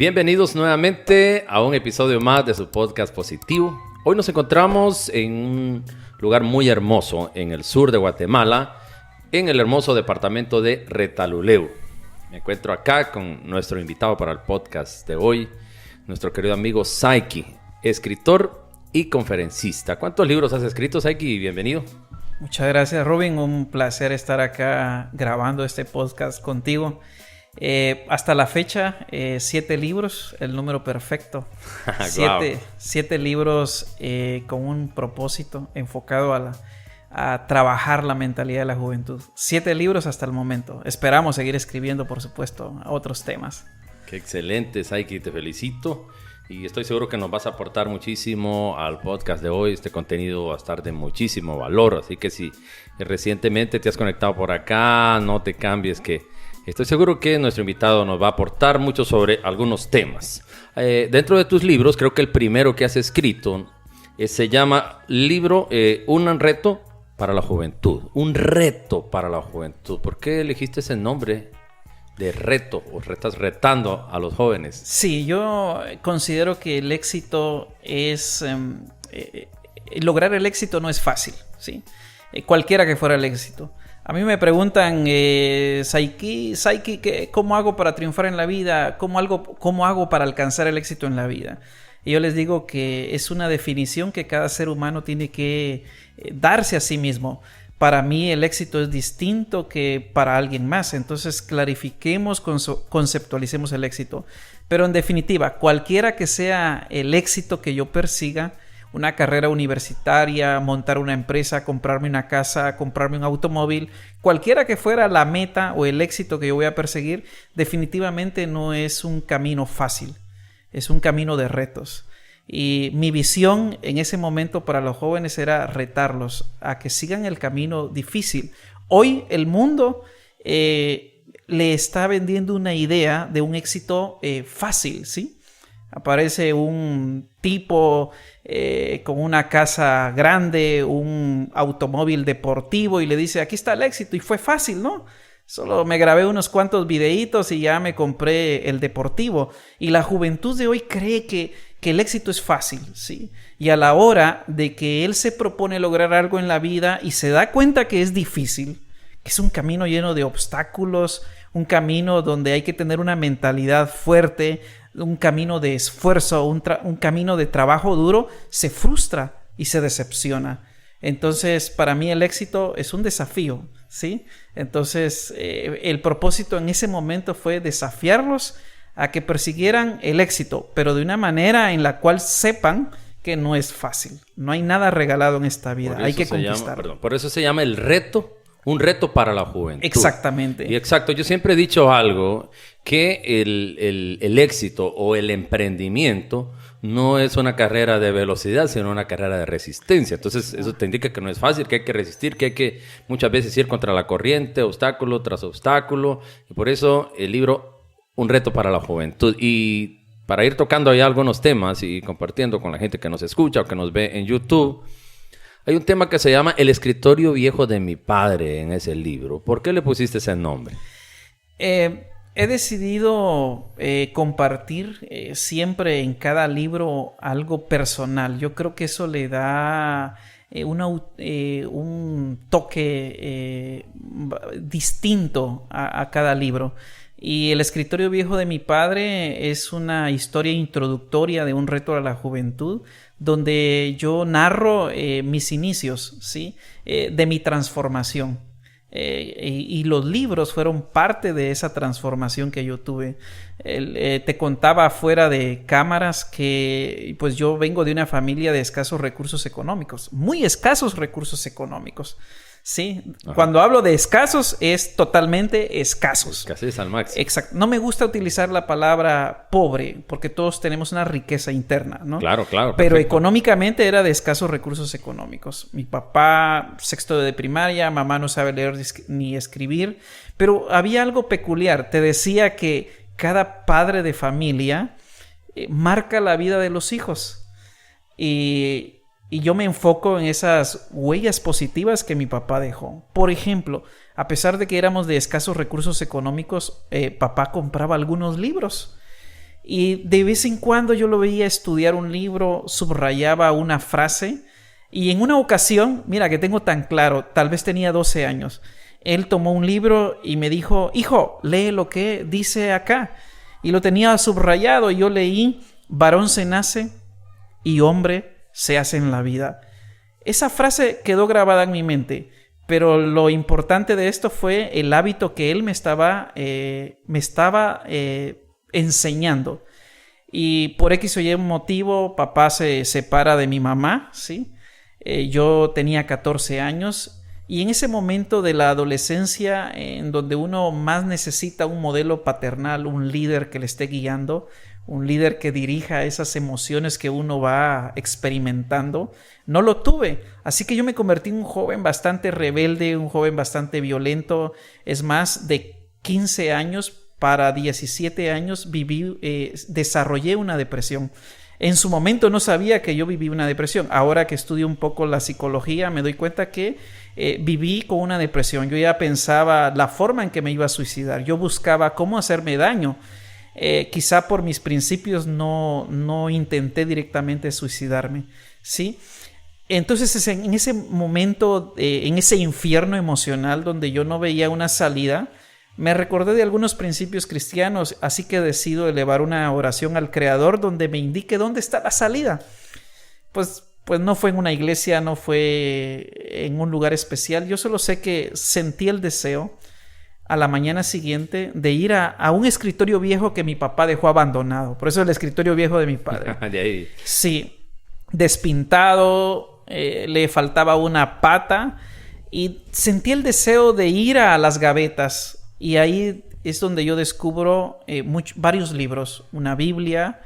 Bienvenidos nuevamente a un episodio más de su podcast Positivo. Hoy nos encontramos en un lugar muy hermoso en el sur de Guatemala, en el hermoso departamento de Retalhuleu. Me encuentro acá con nuestro invitado para el podcast de hoy, nuestro querido amigo Saiki, escritor y conferencista. ¿Cuántos libros has escrito, Saiki? Bienvenido. Muchas gracias, Robin. Un placer estar acá grabando este podcast contigo. Hasta la fecha, 7 libros, el número perfecto. 7 libros con un propósito enfocado a trabajar la mentalidad de la juventud. 7 libros hasta el momento. Esperamos seguir escribiendo, por supuesto, a otros temas. Qué excelente, Saiki, te felicito. Y estoy seguro que nos vas a aportar muchísimo al podcast de hoy. Este contenido va a estar de muchísimo valor. Así que si recientemente te has conectado por acá, no te cambies, que estoy seguro que nuestro invitado nos va a aportar mucho sobre algunos temas. Dentro de tus libros, creo que el primero que has escrito se llama Un reto para la juventud. Un reto para la juventud. ¿Por qué elegiste ese nombre de reto o estás retando a los jóvenes? Sí, yo considero que el éxito es... lograr el éxito no es fácil, ¿sí? Cualquiera que fuera el éxito. A mí me preguntan, Saiki, ¿cómo hago para triunfar en la vida? ¿Cómo hago para alcanzar el éxito en la vida? Y yo les digo que es una definición que cada ser humano tiene que darse a sí mismo. Para mí el éxito es distinto que para alguien más. Entonces clarifiquemos, conceptualicemos el éxito. Pero en definitiva, cualquiera que sea el éxito que yo persiga, una carrera universitaria, montar una empresa, comprarme una casa, comprarme un automóvil, cualquiera que fuera la meta o el éxito que yo voy a perseguir, definitivamente no es un camino fácil, es un camino de retos. Y mi visión en ese momento para los jóvenes era retarlos a que sigan el camino difícil. Hoy el mundo le está vendiendo una idea de un éxito fácil, ¿sí? Aparece un tipo con una casa grande, un automóvil deportivo y le dice, aquí está el éxito, y fue fácil, ¿no? Solo me grabé unos cuantos videitos y ya me compré el deportivo. Y la juventud de hoy cree que el éxito es fácil, ¿sí? Y a la hora de que él se propone lograr algo en la vida y se da cuenta que es difícil, que es un camino lleno de obstáculos, un camino donde hay que tener una mentalidad fuerte, un camino de esfuerzo, un camino de trabajo duro, se frustra y se decepciona. Entonces, para mí el éxito es un desafío, ¿sí? Entonces, el propósito en ese momento fue desafiarlos a que persiguieran el éxito, pero de una manera en la cual sepan que no es fácil. No hay nada regalado en esta vida, hay que conquistarlo. Por eso se llama el reto. Un reto para la juventud. Exactamente. Y exacto, yo siempre he dicho algo, que el éxito o el emprendimiento no es una carrera de velocidad, sino una carrera de resistencia. Entonces, eso te indica que no es fácil, que hay que resistir, que hay que muchas veces ir contra la corriente, obstáculo tras obstáculo. Y por eso el libro, Un reto para la juventud. Y para ir tocando ahí algunos temas y compartiendo con la gente que nos escucha o que nos ve en YouTube, hay un tema que se llama El escritorio viejo de mi padre en ese libro. ¿Por qué le pusiste ese nombre? He decidido compartir siempre en cada libro algo personal. Yo creo que eso le da un toque distinto a cada libro. Y El escritorio viejo de mi padre es una historia introductoria de un reto a la juventud, donde yo narro mis inicios, ¿sí? De mi transformación. Y los libros fueron parte de esa transformación que yo tuve. Te contaba fuera de cámaras que pues yo vengo de una familia de escasos recursos económicos, muy escasos recursos económicos. Sí, ajá. Cuando hablo de escasos es totalmente escasos. Escasez al máximo. Exacto. No me gusta utilizar la palabra pobre porque todos tenemos una riqueza interna, ¿no? Claro. Pero perfecto. Económicamente era de escasos recursos económicos. Mi papá, sexto de primaria, mamá no sabe leer ni escribir. Pero había algo peculiar. Te decía que cada padre de familia marca la vida de los hijos. Y yo me enfoco en esas huellas positivas que mi papá dejó. Por ejemplo, a pesar de que éramos de escasos recursos económicos, papá compraba algunos libros. Y de vez en cuando yo lo veía estudiar un libro, subrayaba una frase. Y en una ocasión, mira que tengo tan claro, tal vez tenía 12 años, él tomó un libro y me dijo, hijo, lee lo que dice acá. Y lo tenía subrayado y yo leí, varón se nace y hombre se hace en la vida. Esa frase quedó grabada en mi mente, pero lo importante de esto fue el hábito que él me estaba enseñando. Y por X o Y motivo, papá se separa de mi mamá, ¿sí? Yo tenía 14 años y en ese momento de la adolescencia en donde uno más necesita un modelo paternal, un líder que le esté guiando, un líder que dirija esas emociones que uno va experimentando, no lo tuve. Así que yo me convertí en un joven bastante rebelde, un joven bastante violento. Es más, de 15 años para 17 años desarrollé una depresión. En su momento no sabía que yo viví una depresión. Ahora que estudio un poco la psicología, me doy cuenta que viví con una depresión. Yo ya pensaba la forma en que me iba a suicidar. Yo buscaba cómo hacerme daño. Quizá por mis principios no intenté directamente suicidarme, ¿sí? Entonces en ese momento, en ese infierno emocional donde yo no veía una salida, me recordé de algunos principios cristianos, así que decido elevar una oración al Creador donde me indique dónde está la salida. Pues no fue en una iglesia, no fue en un lugar especial. Yo solo sé que sentí el deseo a la mañana siguiente de ir a un escritorio viejo que mi papá dejó abandonado. Por eso el escritorio viejo de mi padre. De ahí. Sí, despintado, le faltaba una pata y sentí el deseo de ir a las gavetas. Y ahí es donde yo descubro varios libros, una Biblia,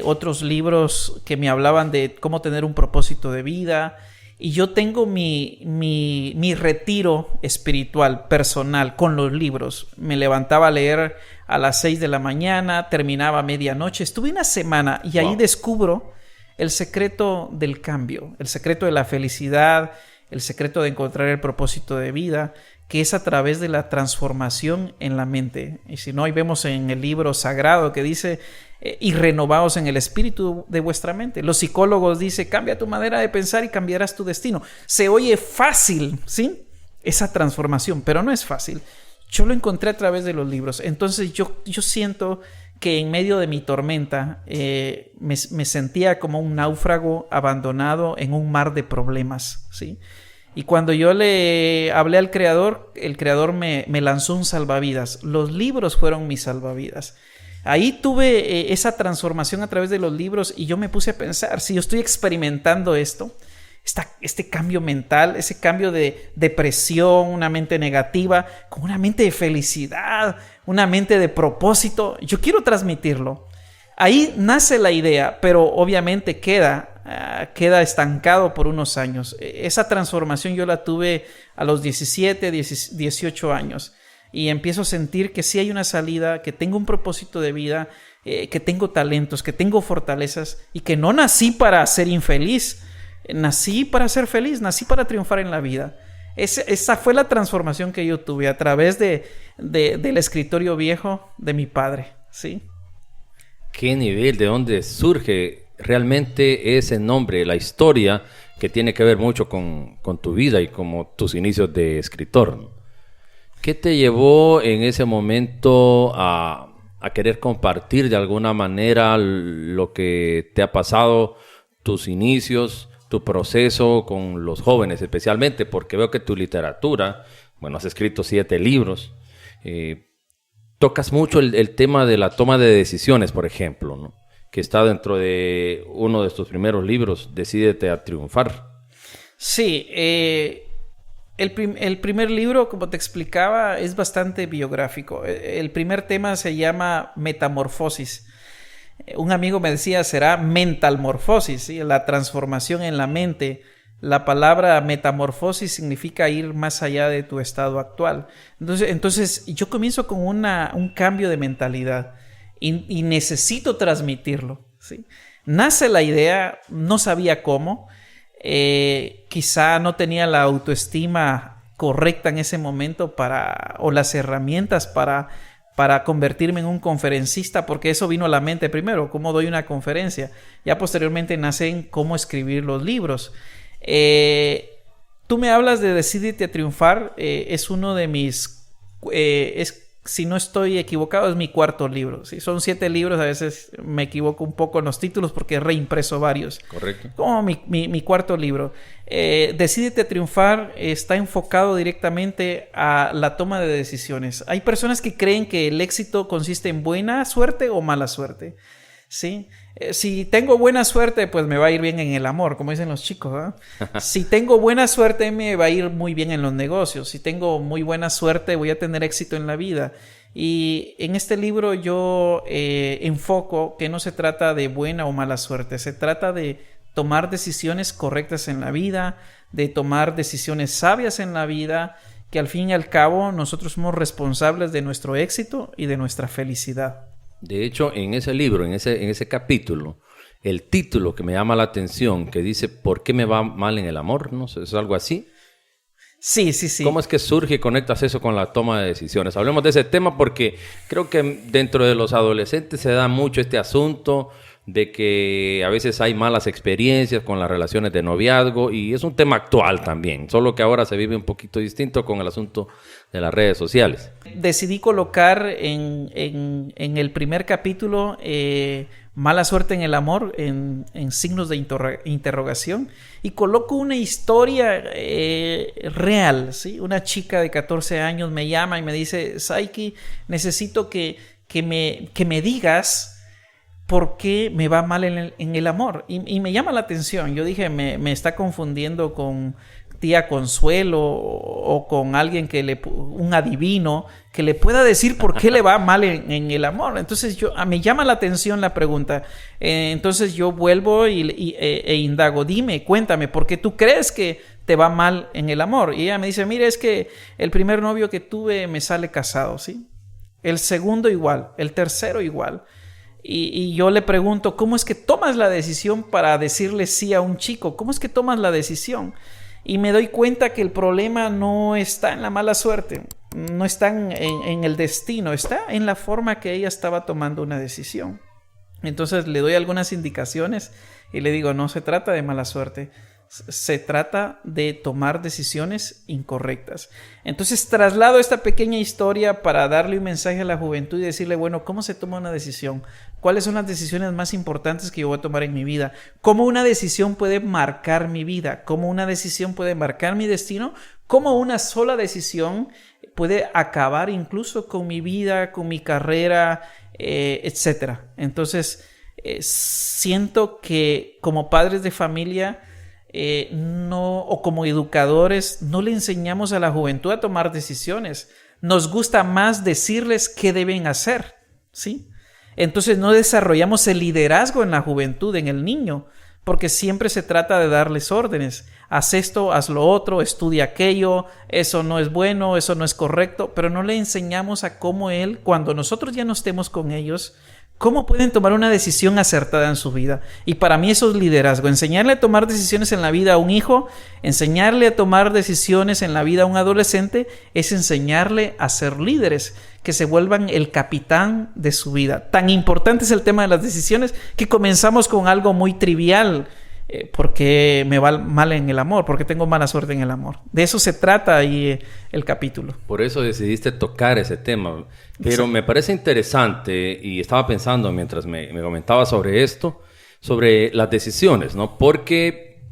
otros libros que me hablaban de cómo tener un propósito de vida. Y yo tengo mi retiro espiritual, personal, con los libros. Me levantaba a leer a las 6 de la mañana, terminaba a medianoche. Estuve una semana y ahí descubro el secreto del cambio, el secreto de la felicidad, el secreto de encontrar el propósito de vida, que es a través de la transformación en la mente. Y si no, ahí vemos en el libro sagrado que dice, y renovaos en el espíritu de vuestra mente. Los psicólogos dicen, cambia tu manera de pensar y cambiarás tu destino. Se oye fácil, ¿sí? Esa transformación, pero no es fácil. Yo lo encontré a través de los libros. Entonces yo siento que en medio de mi tormenta me sentía como un náufrago abandonado en un mar de problemas, ¿sí? Y cuando yo le hablé al Creador, el Creador me lanzó un salvavidas. Los libros fueron mis salvavidas. Ahí tuve esa transformación a través de los libros y yo me puse a pensar, si yo estoy experimentando este cambio mental, ese cambio de depresión, una mente negativa, con una mente de felicidad, una mente de propósito, yo quiero transmitirlo. Ahí nace la idea, pero obviamente queda estancado por unos años. Esa transformación yo la tuve a los 17, 18 años y empiezo a sentir que sí hay una salida, que tengo un propósito de vida, que tengo talentos, que tengo fortalezas y que no nací para ser infeliz, nací para ser feliz, nací para triunfar en la vida. Esa fue la transformación que yo tuve a través del escritorio viejo de mi padre, ¿sí? ¿Qué nivel? ¿De dónde surge realmente ese nombre, la historia que tiene que ver mucho con tu vida y como tus inicios de escritor? ¿Qué te llevó en ese momento a querer compartir de alguna manera lo que te ha pasado, tus inicios, tu proceso con los jóvenes especialmente? Porque veo que tu literatura, bueno, has escrito 7 libros, tocas mucho el tema de la toma de decisiones, por ejemplo, ¿no? Que está dentro de uno de tus primeros libros, Decídete a triunfar. Sí, el primer libro, como te explicaba, es bastante biográfico. El primer tema se llama Metamorfosis. Un amigo me decía, será mentalmorfosis, ¿sí? La transformación en la mente. La palabra metamorfosis significa ir más allá de tu estado actual. Entonces yo comienzo con un cambio de mentalidad y necesito transmitirlo, ¿sí? Nace la idea, no sabía cómo. Quizá no tenía la autoestima correcta en ese momento o las herramientas para para convertirme en un conferencista, porque eso vino a la mente primero, cómo doy una conferencia. Ya posteriormente nace en cómo escribir los libros. Tú me hablas de Decídete a Triunfar, es uno de mis... si no estoy equivocado, es mi cuarto libro. ¿Sí? Son 7 libros, a veces me equivoco un poco en los títulos porque he reimpreso varios. Correcto. Como mi cuarto libro. Decídete a Triunfar está enfocado directamente a la toma de decisiones. Hay personas que creen que el éxito consiste en buena suerte o mala suerte. ¿Sí? Si tengo buena suerte, pues me va a ir bien en el amor, como dicen los chicos, ¿eh? Si tengo buena suerte, me va a ir muy bien en los negocios. Si tengo muy buena suerte, voy a tener éxito en la vida. Y en este libro yo enfoco que no se trata de buena o mala suerte. Se trata de tomar decisiones correctas en la vida, de tomar decisiones sabias en la vida, que al fin y al cabo nosotros somos responsables de nuestro éxito y de nuestra felicidad. De hecho, en ese libro, en ese capítulo, el título que me llama la atención, que dice ¿por qué me va mal en el amor? ¿No? ¿Es algo así? Sí. ¿Cómo es que surge y conectas eso con la toma de decisiones? Hablemos de ese tema porque creo que dentro de los adolescentes se da mucho este asunto de que a veces hay malas experiencias con las relaciones de noviazgo y es un tema actual también, solo que ahora se vive un poquito distinto con el asunto de las redes sociales. Decidí colocar en el primer capítulo mala suerte en el amor en signos de interrogación y coloco una historia real, ¿sí? Una chica de 14 años me llama y me dice, Saiki, necesito que me digas ¿por qué me va mal en el amor? Y me llama la atención. Yo dije, me está confundiendo con tía Consuelo o con alguien un adivino que le pueda decir por qué le va mal en el amor. Entonces me llama la atención la pregunta. Entonces yo vuelvo e indago. Dime, cuéntame, ¿por qué tú crees que te va mal en el amor? Y ella me dice, mire, es que el primer novio que tuve me sale casado, ¿sí? El segundo igual, el tercero igual. Y yo le pregunto, ¿cómo es que tomas la decisión para decirle sí a un chico? ¿Cómo es que tomas la decisión? Y me doy cuenta que el problema no está en la mala suerte, no está en el destino, está en la forma que ella estaba tomando una decisión. Entonces le doy algunas indicaciones y le digo, no se trata de mala suerte, se trata de tomar decisiones incorrectas. Entonces traslado esta pequeña historia para darle un mensaje a la juventud y decirle, bueno, ¿cómo se toma una decisión? ¿Cuáles son las decisiones más importantes que yo voy a tomar en mi vida? ¿Cómo una decisión puede marcar mi vida? ¿Cómo una decisión puede marcar mi destino? ¿Cómo una sola decisión puede acabar incluso con mi vida, con mi carrera, etcétera? Entonces siento que como padres de familia o como educadores no le enseñamos a la juventud a tomar decisiones. Nos gusta más decirles qué deben hacer, ¿sí? Entonces no desarrollamos el liderazgo en la juventud, en el niño, porque siempre se trata de darles órdenes. Haz esto, haz lo otro, estudia aquello, eso no es bueno, eso no es correcto, pero no le enseñamos a cómo cuando nosotros ya no estemos con ellos, cómo pueden tomar una decisión acertada en su vida. Y para mí eso es liderazgo. Enseñarle a tomar decisiones en la vida a un hijo, enseñarle a tomar decisiones en la vida a un adolescente, es enseñarle a ser líderes, que se vuelvan el capitán de su vida. Tan importante es el tema de las decisiones que comenzamos con algo muy trivial. Porque me va mal en el amor, porque tengo mala suerte en el amor. De eso se trata ahí el capítulo. Por eso decidiste tocar ese tema. Pero sí, me parece interesante y estaba pensando mientras me comentaba sobre esto, sobre las decisiones, ¿no? Porque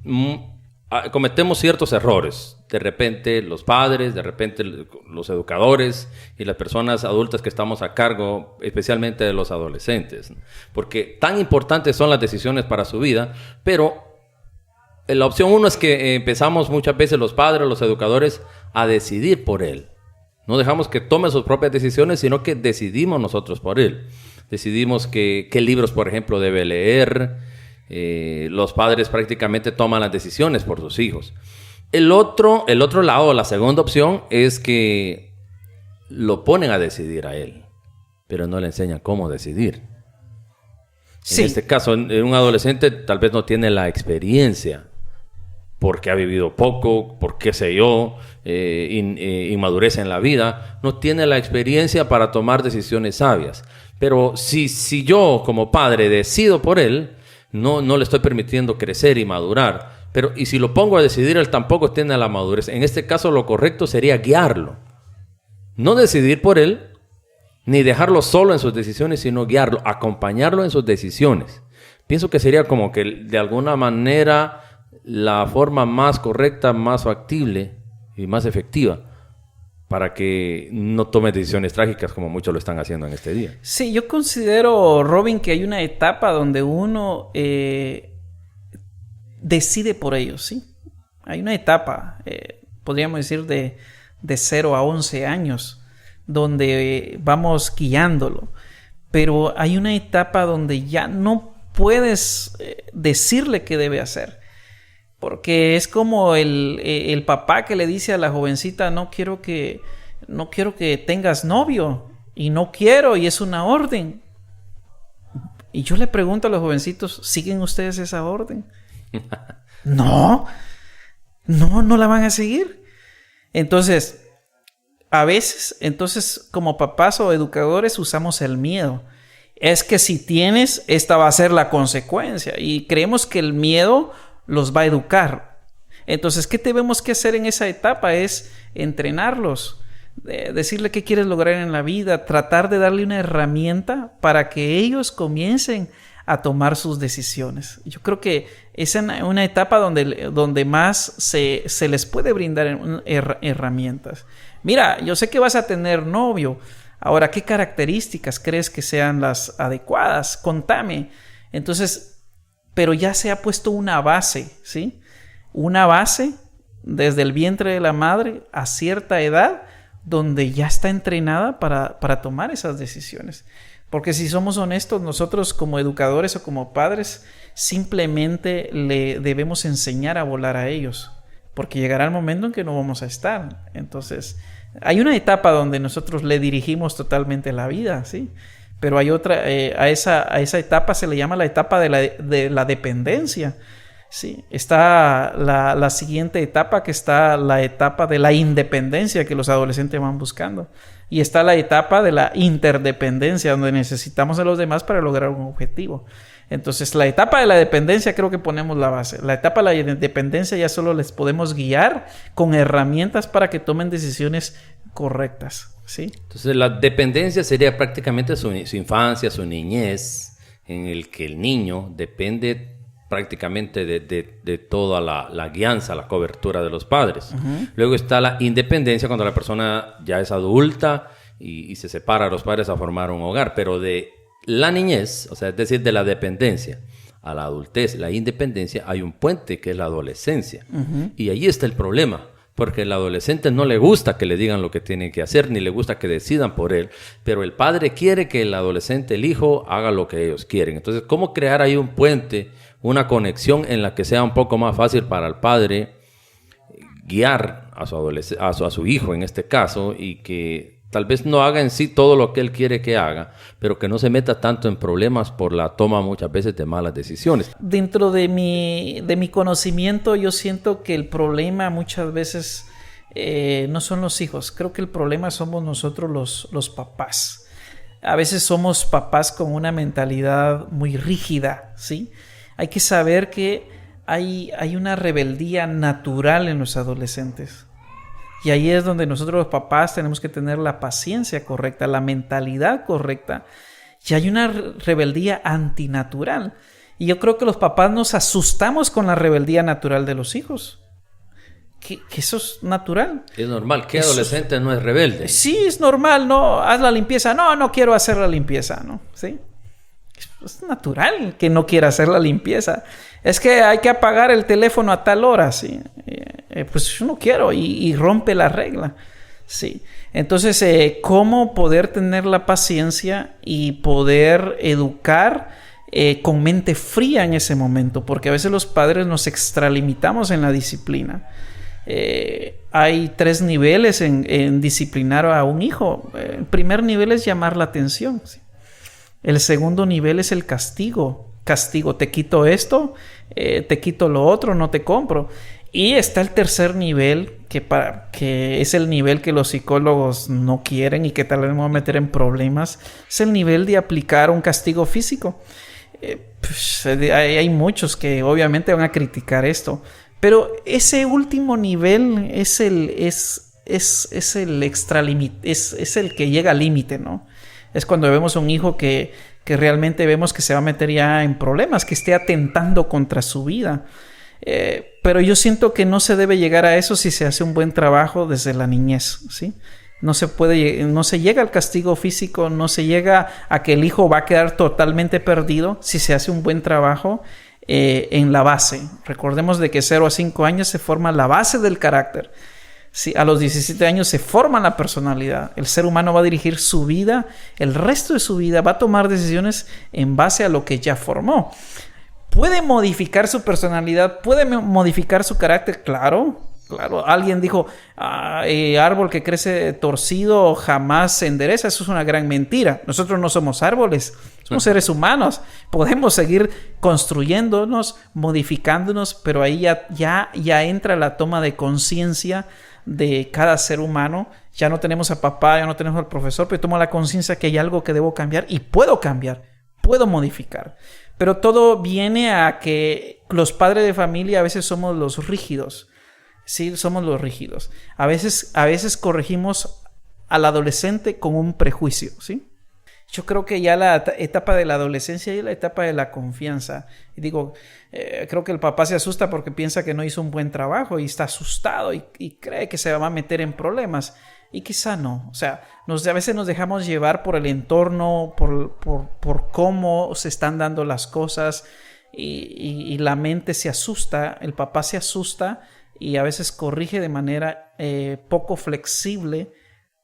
cometemos ciertos errores. De repente los padres, de repente los educadores y las personas adultas que estamos a cargo, especialmente de los adolescentes, ¿no? Porque tan importantes son las decisiones para su vida, pero la opción 1 es que empezamos muchas veces los padres, los educadores, a decidir por él. No dejamos que tome sus propias decisiones, sino que decidimos nosotros por él. Decidimos qué libros, por ejemplo, debe leer. Los padres prácticamente toman las decisiones por sus hijos. El otro lado, la segunda opción, es que lo ponen a decidir a él, pero no le enseñan cómo decidir. Sí. En este caso, un adolescente tal vez no tiene la experiencia porque ha vivido poco, por qué sé yo, inmadurez en la vida, no tiene la experiencia para tomar decisiones sabias. Pero si yo como padre decido por él, no le estoy permitiendo crecer y madurar. Pero y si lo pongo a decidir, él tampoco tiene la madurez. En este caso lo correcto sería guiarlo. No decidir por él, ni dejarlo solo en sus decisiones, sino guiarlo, acompañarlo en sus decisiones. Pienso que sería como que de alguna manera la forma más correcta, más factible y más efectiva para que no tome decisiones trágicas como muchos lo están haciendo en este día. Sí, yo considero, Robin, que hay una etapa donde uno decide por ellos, ¿sí? Hay una etapa, podríamos decir, de 0 a 11 años, donde vamos guiándolo. Pero hay una etapa donde ya no puedes decirle qué debe hacer. Porque es como el papá que le dice a la jovencita, no quiero que tengas novio. Y no quiero, y es una orden. Y yo le pregunto a los jovencitos, ¿siguen ustedes esa orden? No la van a seguir. Entonces, a veces, como papás o educadores usamos el miedo. Es que si tienes, esta va a ser la consecuencia. Y creemos que el miedo los va a educar. Entonces, ¿qué tenemos que hacer en esa etapa? Es entrenarlos, decirle qué quieres lograr en la vida, tratar de darle una herramienta para que ellos comiencen a tomar sus decisiones. Yo creo que es una etapa donde más se les puede brindar herramientas. Mira, yo sé que vas a tener novio. Ahora, ¿qué características crees que sean las adecuadas? Contame. Entonces, pero ya se ha puesto una base, ¿sí? Una base desde el vientre de la madre a cierta edad donde ya está entrenada para tomar esas decisiones. Porque si somos honestos, nosotros como educadores o como padres simplemente le debemos enseñar a volar a ellos. Porque llegará el momento en que no vamos a estar. Entonces, hay una etapa donde nosotros le dirigimos totalmente la vida, ¿sí? Pero hay otra, a esa etapa se le llama la etapa de la dependencia. Sí, está la siguiente etapa, que está la etapa de la independencia que los adolescentes van buscando. Y está la etapa de la interdependencia, donde necesitamos a los demás para lograr un objetivo. Entonces, la etapa de la dependencia creo que ponemos la base. La etapa de la dependencia ya solo les podemos guiar con herramientas para que tomen decisiones correctas. ¿Sí? Entonces la dependencia sería prácticamente su infancia, su niñez, en el que el niño depende prácticamente de toda la guianza, la cobertura de los padres. Uh-huh. Luego está la independencia, cuando la persona ya es adulta y se separa de los padres a formar un hogar. Pero de la niñez, o sea, es decir, de la dependencia a la adultez, la independencia, hay un puente que es la adolescencia. Uh-huh. Y ahí está el problema. Porque al adolescente no le gusta que le digan lo que tiene que hacer, ni le gusta que decidan por él. Pero el padre quiere que el adolescente, el hijo, haga lo que ellos quieren. Entonces, ¿cómo crear ahí un puente, una conexión en la que sea un poco más fácil para el padre guiar a su hijo en este caso, y que tal vez no haga en sí todo lo que él quiere que haga, pero que no se meta tanto en problemas por la toma muchas veces de malas decisiones? Dentro de mi conocimiento, yo siento que el problema muchas veces no son los hijos. Creo que el problema somos nosotros los papás. A veces somos papás con una mentalidad muy rígida, ¿sí? Hay que saber que hay una rebeldía natural en los adolescentes. Y ahí es donde nosotros los papás tenemos que tener la paciencia correcta, la mentalidad correcta. Y hay una rebeldía antinatural. Y yo creo que los papás nos asustamos con la rebeldía natural de los hijos. Que eso es natural. Es normal. ¿Qué adolescente no es rebelde? Sí, es normal. No, haz la limpieza. No quiero hacer la limpieza, ¿no? ¿Sí? Es natural que no quiera hacer la limpieza. Es que hay que apagar el teléfono a tal hora, ¿sí? Pues yo no quiero, y rompe la regla, ¿sí? Entonces, ¿cómo poder tener la paciencia y poder educar con mente fría en ese momento? Porque a veces los padres nos extralimitamos en la disciplina. Hay 3 niveles en disciplinar a un hijo. El primer nivel es llamar la atención, ¿sí? El segundo nivel es el castigo. Castigo, te quito esto, te quito lo otro, no te compro. Y está el tercer nivel, que es el nivel que los psicólogos no quieren y que tal vez me voy a meter en problemas. Es el nivel de aplicar un castigo físico. Hay muchos que obviamente van a criticar esto. Pero ese último nivel es el extra límite, es el que llega al límite, ¿no? Es cuando vemos a un hijo que realmente vemos que se va a meter ya en problemas, que esté atentando contra su vida. Pero yo siento que no se debe llegar a eso si se hace un buen trabajo desde la niñez, ¿sí? No se llega al castigo físico, no se llega a que el hijo va a quedar totalmente perdido si se hace un buen trabajo en la base. Recordemos de que 0 a 5 años se forma la base del carácter. Sí, a los 17 años se forma la personalidad. El ser humano va a dirigir su vida, el resto de su vida va a tomar decisiones en base a lo que ya formó. ¿Puede modificar su personalidad? ¿Puede modificar su carácter? Claro. Alguien dijo, árbol que crece torcido jamás se endereza. Eso es una gran mentira. Nosotros no somos árboles, somos seres humanos. Podemos seguir construyéndonos, modificándonos, pero ahí ya entra la toma de conciencia de cada ser humano. Ya no tenemos a papá, ya no tenemos al profesor, pero tomo la conciencia que hay algo que debo cambiar y puedo cambiar, puedo modificar. Pero todo viene a que los padres de familia a veces somos los rígidos. Sí, somos los rígidos. A veces corregimos al adolescente con un prejuicio, ¿sí? Yo creo que ya la etapa de la adolescencia es la etapa de la confianza. Y digo, creo que el papá se asusta porque piensa que no hizo un buen trabajo y está asustado y cree que se va a meter en problemas. Y quizá no. O sea, a veces nos dejamos llevar por el entorno, por cómo se están dando las cosas y la mente se asusta, el papá se asusta y a veces corrige de manera poco flexible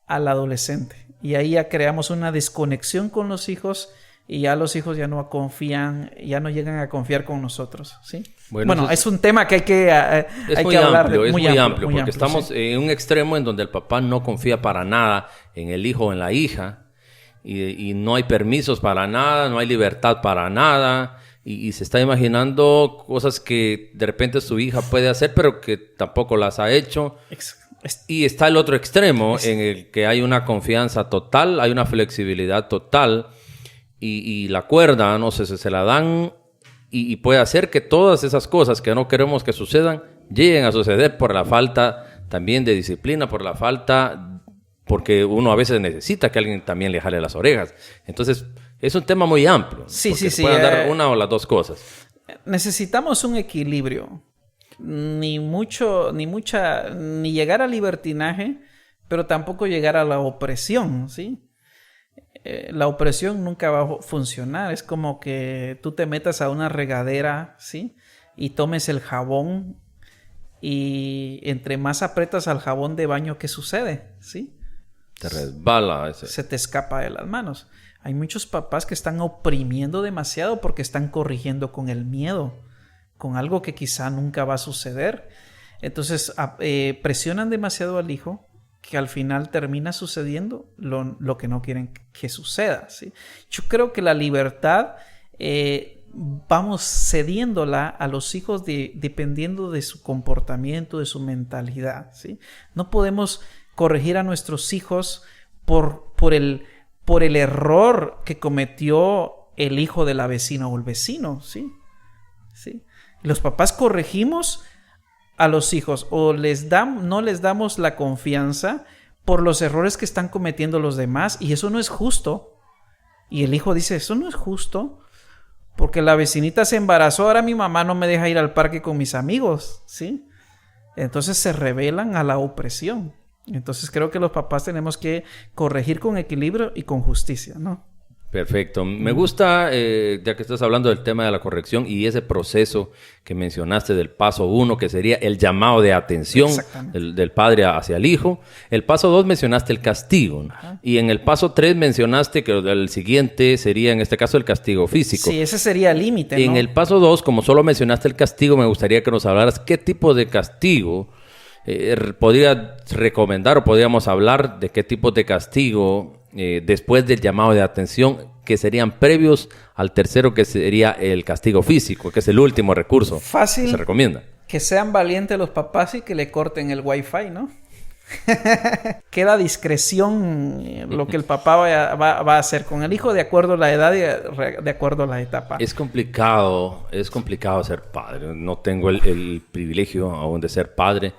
al adolescente. Y ahí ya creamos una desconexión con los hijos y ya los hijos ya no confían, ya no llegan a confiar con nosotros, ¿sí? Bueno, es un tema que hay que hablar. Es muy amplio, porque estamos en un extremo en donde el papá no confía para nada en el hijo o en la hija y no hay permisos para nada, no hay libertad para nada y se está imaginando cosas que de repente su hija puede hacer pero que tampoco las ha hecho. Y está el otro extremo en el que hay una confianza total, hay una flexibilidad total y la cuerda, no sé, se la dan y puede hacer que todas esas cosas que no queremos que sucedan lleguen a suceder por la falta también de disciplina, por la falta, porque uno a veces necesita que alguien también le jale las orejas. Entonces, es un tema muy amplio. Sí. Pueden dar una o las dos cosas. Necesitamos un equilibrio. Ni llegar al libertinaje, pero tampoco llegar a la opresión, ¿sí? La opresión nunca va a funcionar. Es como que tú te metas a una regadera, ¿sí? Y tomes el jabón y entre más apretas al jabón de baño, ¿qué sucede? ¿Sí? Te resbala ese. Se te escapa de las manos. Hay muchos papás que están oprimiendo demasiado porque están corrigiendo con el miedo, con algo que quizá nunca va a suceder. Entonces presionan demasiado al hijo que al final termina sucediendo lo que no quieren que suceda, ¿sí? Yo creo que la libertad vamos cediéndola a los hijos dependiendo de su comportamiento, de su mentalidad, ¿sí? No podemos corregir a nuestros hijos por el error que cometió el hijo de la vecina o el vecino, ¿sí? ¿Sí? Los papás corregimos a los hijos o no les damos la confianza por los errores que están cometiendo los demás y eso no es justo. Y el hijo dice, eso no es justo porque la vecinita se embarazó, ahora mi mamá no me deja ir al parque con mis amigos, ¿sí? Entonces se rebelan a la opresión. Entonces creo que los papás tenemos que corregir con equilibrio y con justicia, ¿no? Perfecto. Me gusta, ya que estás hablando del tema de la corrección y ese proceso que mencionaste del paso 1, que sería el llamado de atención del padre hacia el hijo. El paso 2 mencionaste el castigo. Ajá. Y en el paso 3 mencionaste que el siguiente sería, en este caso, el castigo físico. Sí, ese sería el límite, ¿no? En el paso 2, como solo mencionaste el castigo, me gustaría que nos hablaras qué tipo de castigo podría recomendar o podríamos hablar de qué tipo de castigo después del llamado de atención que serían previos al tercero, que sería el castigo físico, que es el último recurso que se recomienda. Que sean valientes los papás y que le corten el wifi, ¿no? Queda a discreción lo que el papá va a hacer con el hijo de acuerdo a la edad y de acuerdo a la etapa. Es complicado ser padre. No tengo el privilegio aún de ser padre.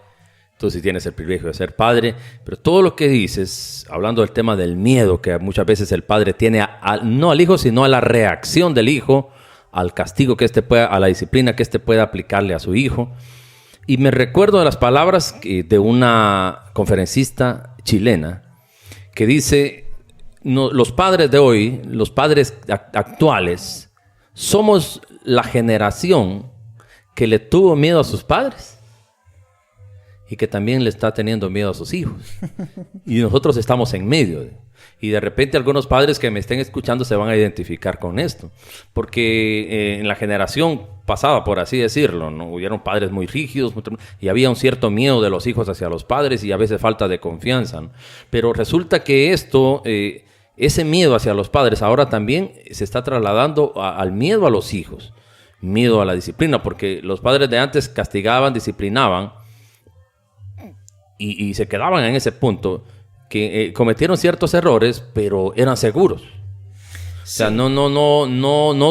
Tú sí tienes el privilegio de ser padre. Pero todo lo que dices, hablando del tema del miedo que muchas veces el padre tiene no al hijo, sino a la reacción del hijo, al castigo que a la disciplina que pueda aplicarle a su hijo. Y me recuerdo de las palabras de una conferencista chilena que dice, los padres de hoy, los padres actuales, somos la generación que le tuvo miedo a sus padres y que también le está teniendo miedo a sus hijos. Y nosotros estamos en medio. Y de repente algunos padres que me estén escuchando se van a identificar con esto. Porque en la generación pasada, por así decirlo, ¿no? Hubieron padres muy rígidos y había un cierto miedo de los hijos hacia los padres y a veces falta de confianza, ¿no? Pero resulta que ese miedo hacia los padres ahora también se está trasladando al miedo a los hijos. Miedo a la disciplina, porque los padres de antes castigaban, disciplinaban y se quedaban en ese punto que cometieron ciertos errores, pero eran seguros. Sí. O sea, no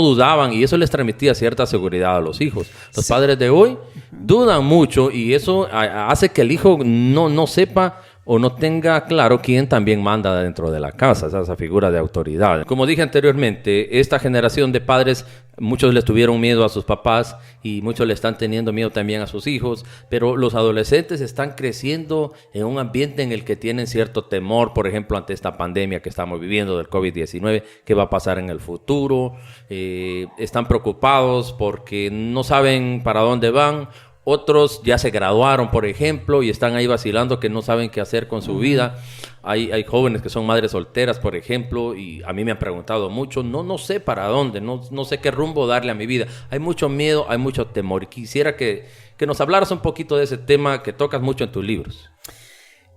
dudaban y eso les transmitía cierta seguridad a los hijos. Los padres de hoy dudan mucho y eso hace que el hijo no sepa o no tenga claro quién también manda dentro de la casa, esa figura de autoridad. Como dije anteriormente, esta generación de padres, muchos les tuvieron miedo a sus papás y muchos le están teniendo miedo también a sus hijos, pero los adolescentes están creciendo en un ambiente en el que tienen cierto temor, por ejemplo, ante esta pandemia que estamos viviendo del COVID-19, qué va a pasar en el futuro, están preocupados porque no saben para dónde van. Otros ya se graduaron, por ejemplo, y están ahí vacilando que no saben qué hacer con su vida. Hay jóvenes que son madres solteras, por ejemplo, y a mí me han preguntado mucho. No sé para dónde, no sé qué rumbo darle a mi vida. Hay mucho miedo, hay mucho temor. Y quisiera que nos hablaras un poquito de ese tema que tocas mucho en tus libros.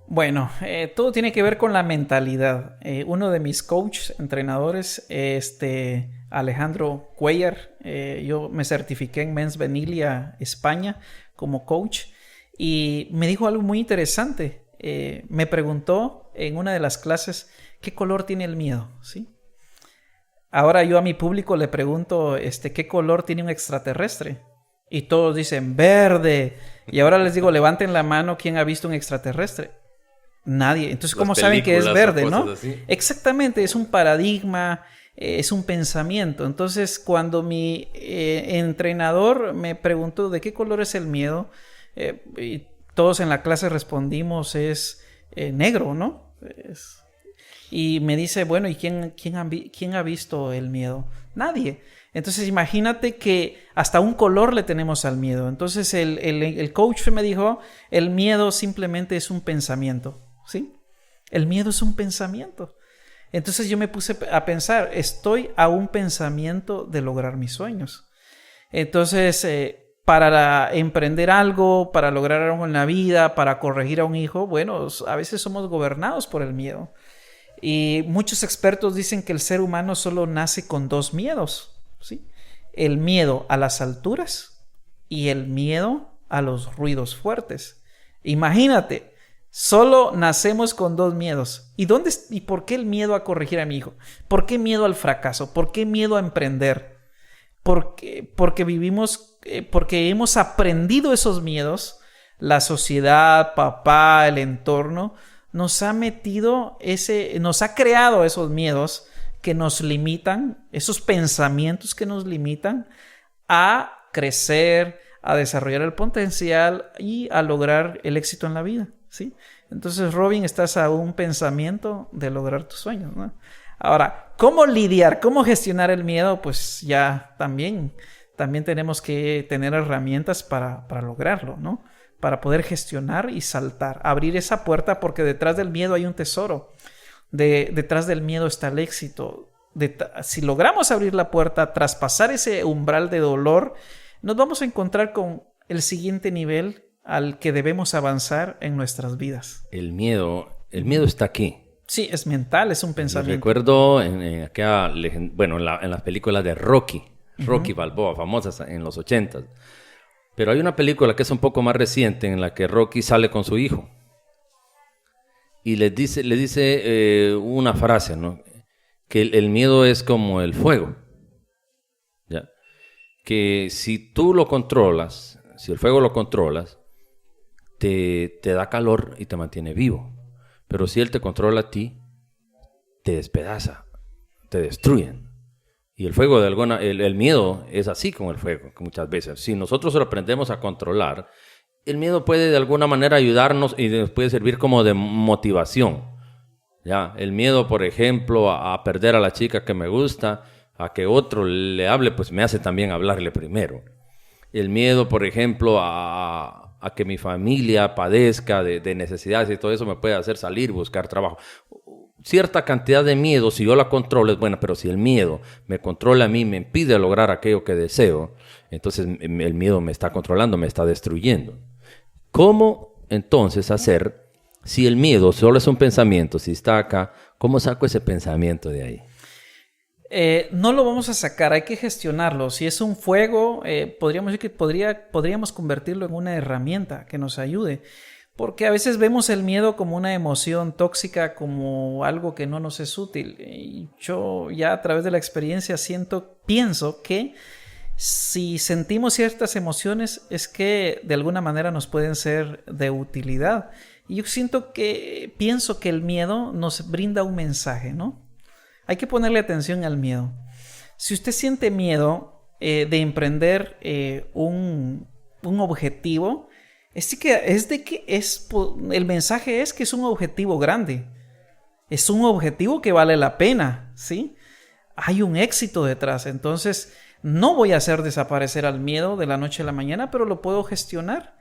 Bueno, todo tiene que ver con la mentalidad. Uno de mis coaches, entrenadores, Alejandro Cuellar, yo me certifiqué en Mens Venilia, España, como coach, y me dijo algo muy interesante. Me preguntó en una de las clases, ¿qué color tiene el miedo? ¿Sí? Ahora yo a mi público le pregunto, ¿qué color tiene un extraterrestre? Y todos dicen, verde. Y ahora les digo, levanten la mano, ¿quién ha visto un extraterrestre? Nadie. Entonces, ¿cómo saben que es verde, no? Así. Exactamente, es un paradigma, es un pensamiento. Entonces, cuando mi entrenador me preguntó de qué color es el miedo, y todos en la clase respondimos es negro, ¿no? Y me dice, bueno, ¿y quién ha visto el miedo? Nadie. Entonces imagínate que hasta un color le tenemos al miedo. Entonces el coach me dijo, el miedo simplemente es un pensamiento, ¿sí? El miedo es un pensamiento. Entonces yo me puse a pensar, estoy a un pensamiento de lograr mis sueños. Entonces para emprender algo, para lograr algo en la vida, para corregir a un hijo, bueno, a veces somos gobernados por el miedo. Y muchos expertos dicen que el ser humano solo nace con dos miedos, ¿sí? El miedo a las alturas y el miedo a los ruidos fuertes. Imagínate, solo nacemos con dos miedos. ¿Y por qué el miedo a corregir a mi hijo? ¿Por qué miedo al fracaso? ¿Por qué miedo a emprender? Porque hemos aprendido esos miedos. La sociedad, papá, el entorno nos ha creado esos miedos que nos limitan, esos pensamientos que nos limitan a crecer, a desarrollar el potencial y a lograr el éxito en la vida, ¿sí? Entonces, Robin, estás a un pensamiento de lograr tus sueños, ¿no? Ahora, ¿cómo lidiar? ¿Cómo gestionar el miedo? Pues ya también tenemos que tener herramientas para lograrlo, ¿no? Para poder gestionar y saltar, abrir esa puerta, porque detrás del miedo hay un tesoro. Detrás del miedo está el éxito. Si logramos abrir la puerta, traspasar ese umbral de dolor, nos vamos a encontrar con el siguiente nivel al que debemos avanzar en nuestras vidas. El miedo está aquí. Sí, es mental, es un pensamiento. Recuerdo en las películas de Rocky Balboa, famosas en los 80s. Pero hay una película que es un poco más reciente en la que Rocky sale con su hijo y le dice una frase, ¿no? Que el miedo es como el fuego, ¿ya? Que si tú lo controlas, si el fuego lo controlas, te da calor y te mantiene vivo. Pero si él te controla a ti, te despedaza, te destruyen. Y el fuego el miedo es así con el fuego, que muchas veces. Si nosotros lo aprendemos a controlar, el miedo puede de alguna manera ayudarnos y nos puede servir como de motivación. Ya, el miedo, por ejemplo, a perder a la chica que me gusta, a que otro le hable, pues me hace también hablarle primero. El miedo, por ejemplo, a que mi familia padezca de necesidades y todo eso me puede hacer salir, buscar trabajo. Cierta cantidad de miedo, si yo la controlo, es buena, pero si el miedo me controla a mí, me impide lograr aquello que deseo, entonces el miedo me está controlando, me está destruyendo. ¿Cómo entonces hacer, si el miedo solo es un pensamiento, si está acá, cómo saco ese pensamiento de ahí? No lo vamos a sacar, hay que gestionarlo. Si es un fuego, podríamos decir que podríamos convertirlo en una herramienta que nos ayude. Porque a veces vemos el miedo como una emoción tóxica, como algo que no nos es útil. Y yo ya a través de la experiencia pienso que si sentimos ciertas emociones es que de alguna manera nos pueden ser de utilidad. Y yo pienso que el miedo nos brinda un mensaje, ¿no? Hay que ponerle atención al miedo. Si usted siente miedo de emprender un objetivo, el mensaje es que es un objetivo grande. Es un objetivo que vale la pena, ¿sí? Hay un éxito detrás. Entonces, no voy a hacer desaparecer al miedo de la noche a la mañana, pero lo puedo gestionar.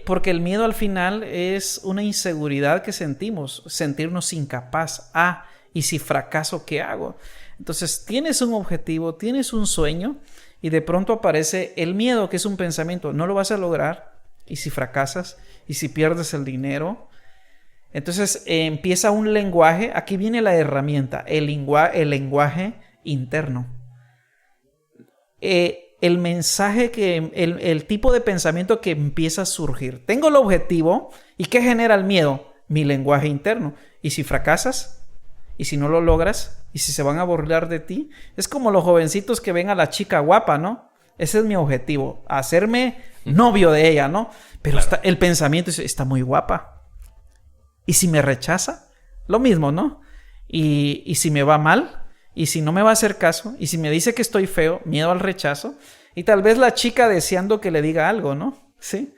Porque el miedo al final es una inseguridad que sentimos, sentirnos incapaz. ¿Y si fracaso, qué hago? Entonces, tienes un objetivo, tienes un sueño y de pronto aparece el miedo, que es un pensamiento. No lo vas a lograr. ¿Y si fracasas? ¿Y si pierdes el dinero? Entonces empieza un lenguaje. Aquí viene la herramienta, el lenguaje interno. El mensaje el tipo de pensamiento que empieza a surgir. Tengo el objetivo. ¿Y qué genera el miedo? Mi lenguaje interno. ¿Y si fracasas? ¿Y si no lo logras? ¿Y si se van a burlar de ti? Es como los jovencitos que ven a la chica guapa, ¿no? Ese es mi objetivo, hacerme novio de ella, ¿no? Pero claro, el pensamiento es, está muy guapa. ¿Y si me rechaza? Lo mismo, ¿no? ¿Y si me va mal? ¿Y si no me va a hacer caso? ¿Y si me dice que estoy feo? Miedo al rechazo. Y tal vez la chica deseando que le diga algo, ¿no? ¿Sí?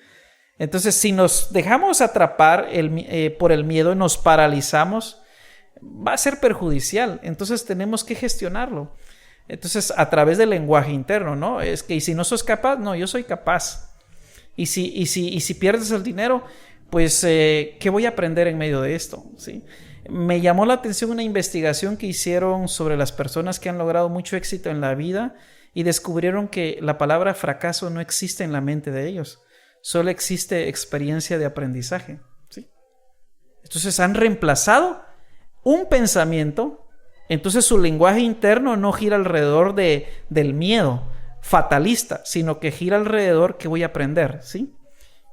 Entonces, si nos dejamos atrapar por el miedo y nos paralizamos, va a ser perjudicial. Entonces, tenemos que gestionarlo. Entonces, a través del lenguaje interno, ¿no? Es que, ¿y si no sos capaz? No, yo soy capaz. ¿Y si pierdes el dinero? Pues, ¿qué voy a aprender en medio de esto? ¿Sí? Me llamó la atención una investigación que hicieron sobre las personas que han logrado mucho éxito en la vida y descubrieron que la palabra fracaso no existe en la mente de ellos. Solo existe experiencia de aprendizaje, ¿sí? Entonces, han reemplazado un pensamiento. Entonces su lenguaje interno no gira alrededor del miedo fatalista, sino que gira alrededor que voy a aprender, ¿sí?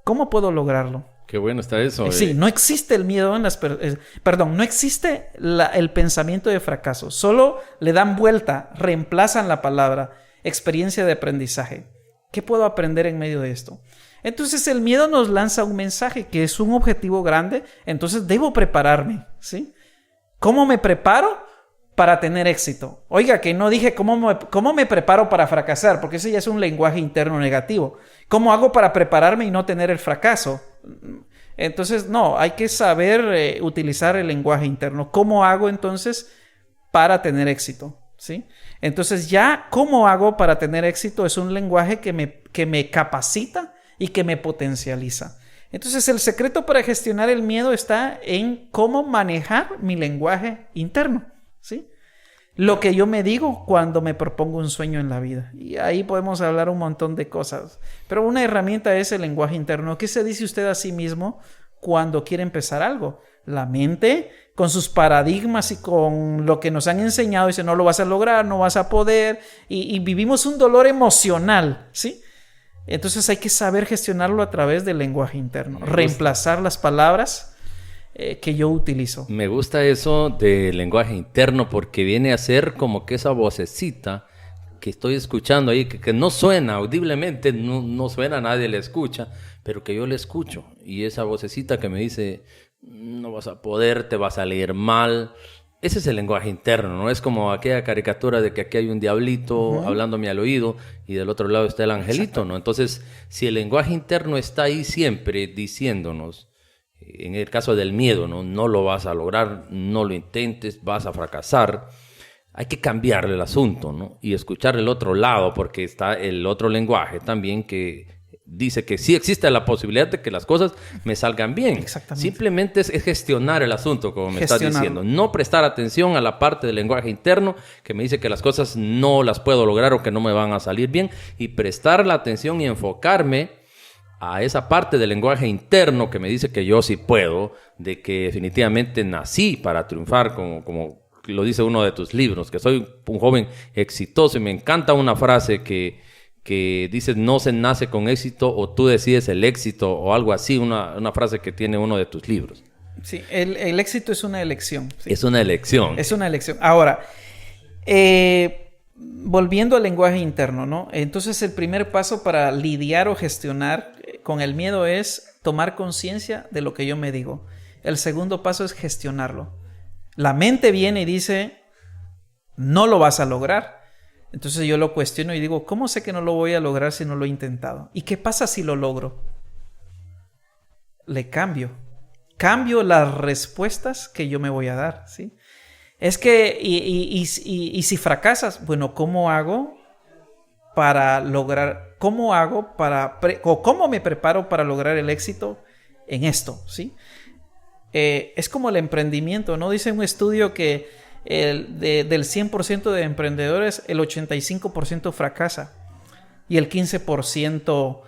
¿Cómo puedo lograrlo? Qué bueno está eso. Sí, no existe el miedo no existe el pensamiento de fracaso. Solo le dan vuelta, reemplazan la palabra experiencia de aprendizaje. ¿Qué puedo aprender en medio de esto? Entonces el miedo nos lanza un mensaje que es un objetivo grande, entonces debo prepararme, ¿sí? ¿Cómo me preparo para tener éxito? Oiga, que no dije cómo me preparo para fracasar, porque ese ya es un lenguaje interno negativo. ¿Cómo hago para prepararme y no tener el fracaso? Entonces, no, hay que saber utilizar el lenguaje interno. ¿Cómo hago entonces para tener éxito? ¿Sí? Entonces, ya, ¿cómo hago para tener éxito? Es un lenguaje que me capacita y que me potencializa. Entonces, el secreto para gestionar el miedo está en cómo manejar mi lenguaje interno, ¿sí? Lo que yo me digo cuando me propongo un sueño en la vida. Y ahí podemos hablar un montón de cosas. Pero una herramienta es el lenguaje interno. ¿Qué se dice usted a sí mismo cuando quiere empezar algo? La mente, con sus paradigmas y con lo que nos han enseñado, dice, no lo vas a lograr, no vas a poder. Y vivimos un dolor emocional, ¿sí? Entonces hay que saber gestionarlo a través del lenguaje interno. Reemplazar las palabras que yo utilizo. Me gusta eso del lenguaje interno porque viene a ser como que esa vocecita que estoy escuchando ahí, que no suena audiblemente, no suena, nadie le escucha, pero que yo le escucho. Y esa vocecita que me dice, no vas a poder, te va a salir mal. Ese es el lenguaje interno, ¿no? Es como aquella caricatura de que aquí hay un diablito hablándome al oído y del otro lado está el angelito, ¿no? Entonces, si el lenguaje interno está ahí siempre diciéndonos, en el caso del miedo, no lo vas a lograr, no lo intentes, vas a fracasar. Hay que cambiarle el asunto, ¿no? Y escuchar el otro lado, porque está el otro lenguaje también que dice que sí existe la posibilidad de que las cosas me salgan bien. Exactamente. Simplemente es gestionar el asunto, como me estás diciendo. No prestar atención a la parte del lenguaje interno que me dice que las cosas no las puedo lograr o que no me van a salir bien. Y prestar la atención y enfocarme a esa parte del lenguaje interno que me dice que yo sí puedo, de que definitivamente nací para triunfar, como lo dice uno de tus libros, que soy un joven exitoso. Y me encanta una frase que dice, no se nace con éxito o tú decides el éxito o algo así, una frase que tiene uno de tus libros. Sí, el éxito es una elección. ¿Sí? Es una elección. Es una elección. Ahora, volviendo al lenguaje interno, ¿no? Entonces el primer paso para lidiar o gestionar con el miedo es tomar conciencia de lo que yo me digo. El segundo paso es gestionarlo. La mente viene y dice, no lo vas a lograr. Entonces yo lo cuestiono y digo, ¿cómo sé que no lo voy a lograr si no lo he intentado? ¿Y qué pasa si lo logro? Le cambio las respuestas que yo me voy a dar, ¿sí? Es que, y si fracasas, bueno, ¿cómo hago para lograr, cómo me preparo para lograr el éxito en esto, ¿sí? Es como el emprendimiento, ¿no? Dice un estudio que del 100% de emprendedores, el 85% fracasa y el 15%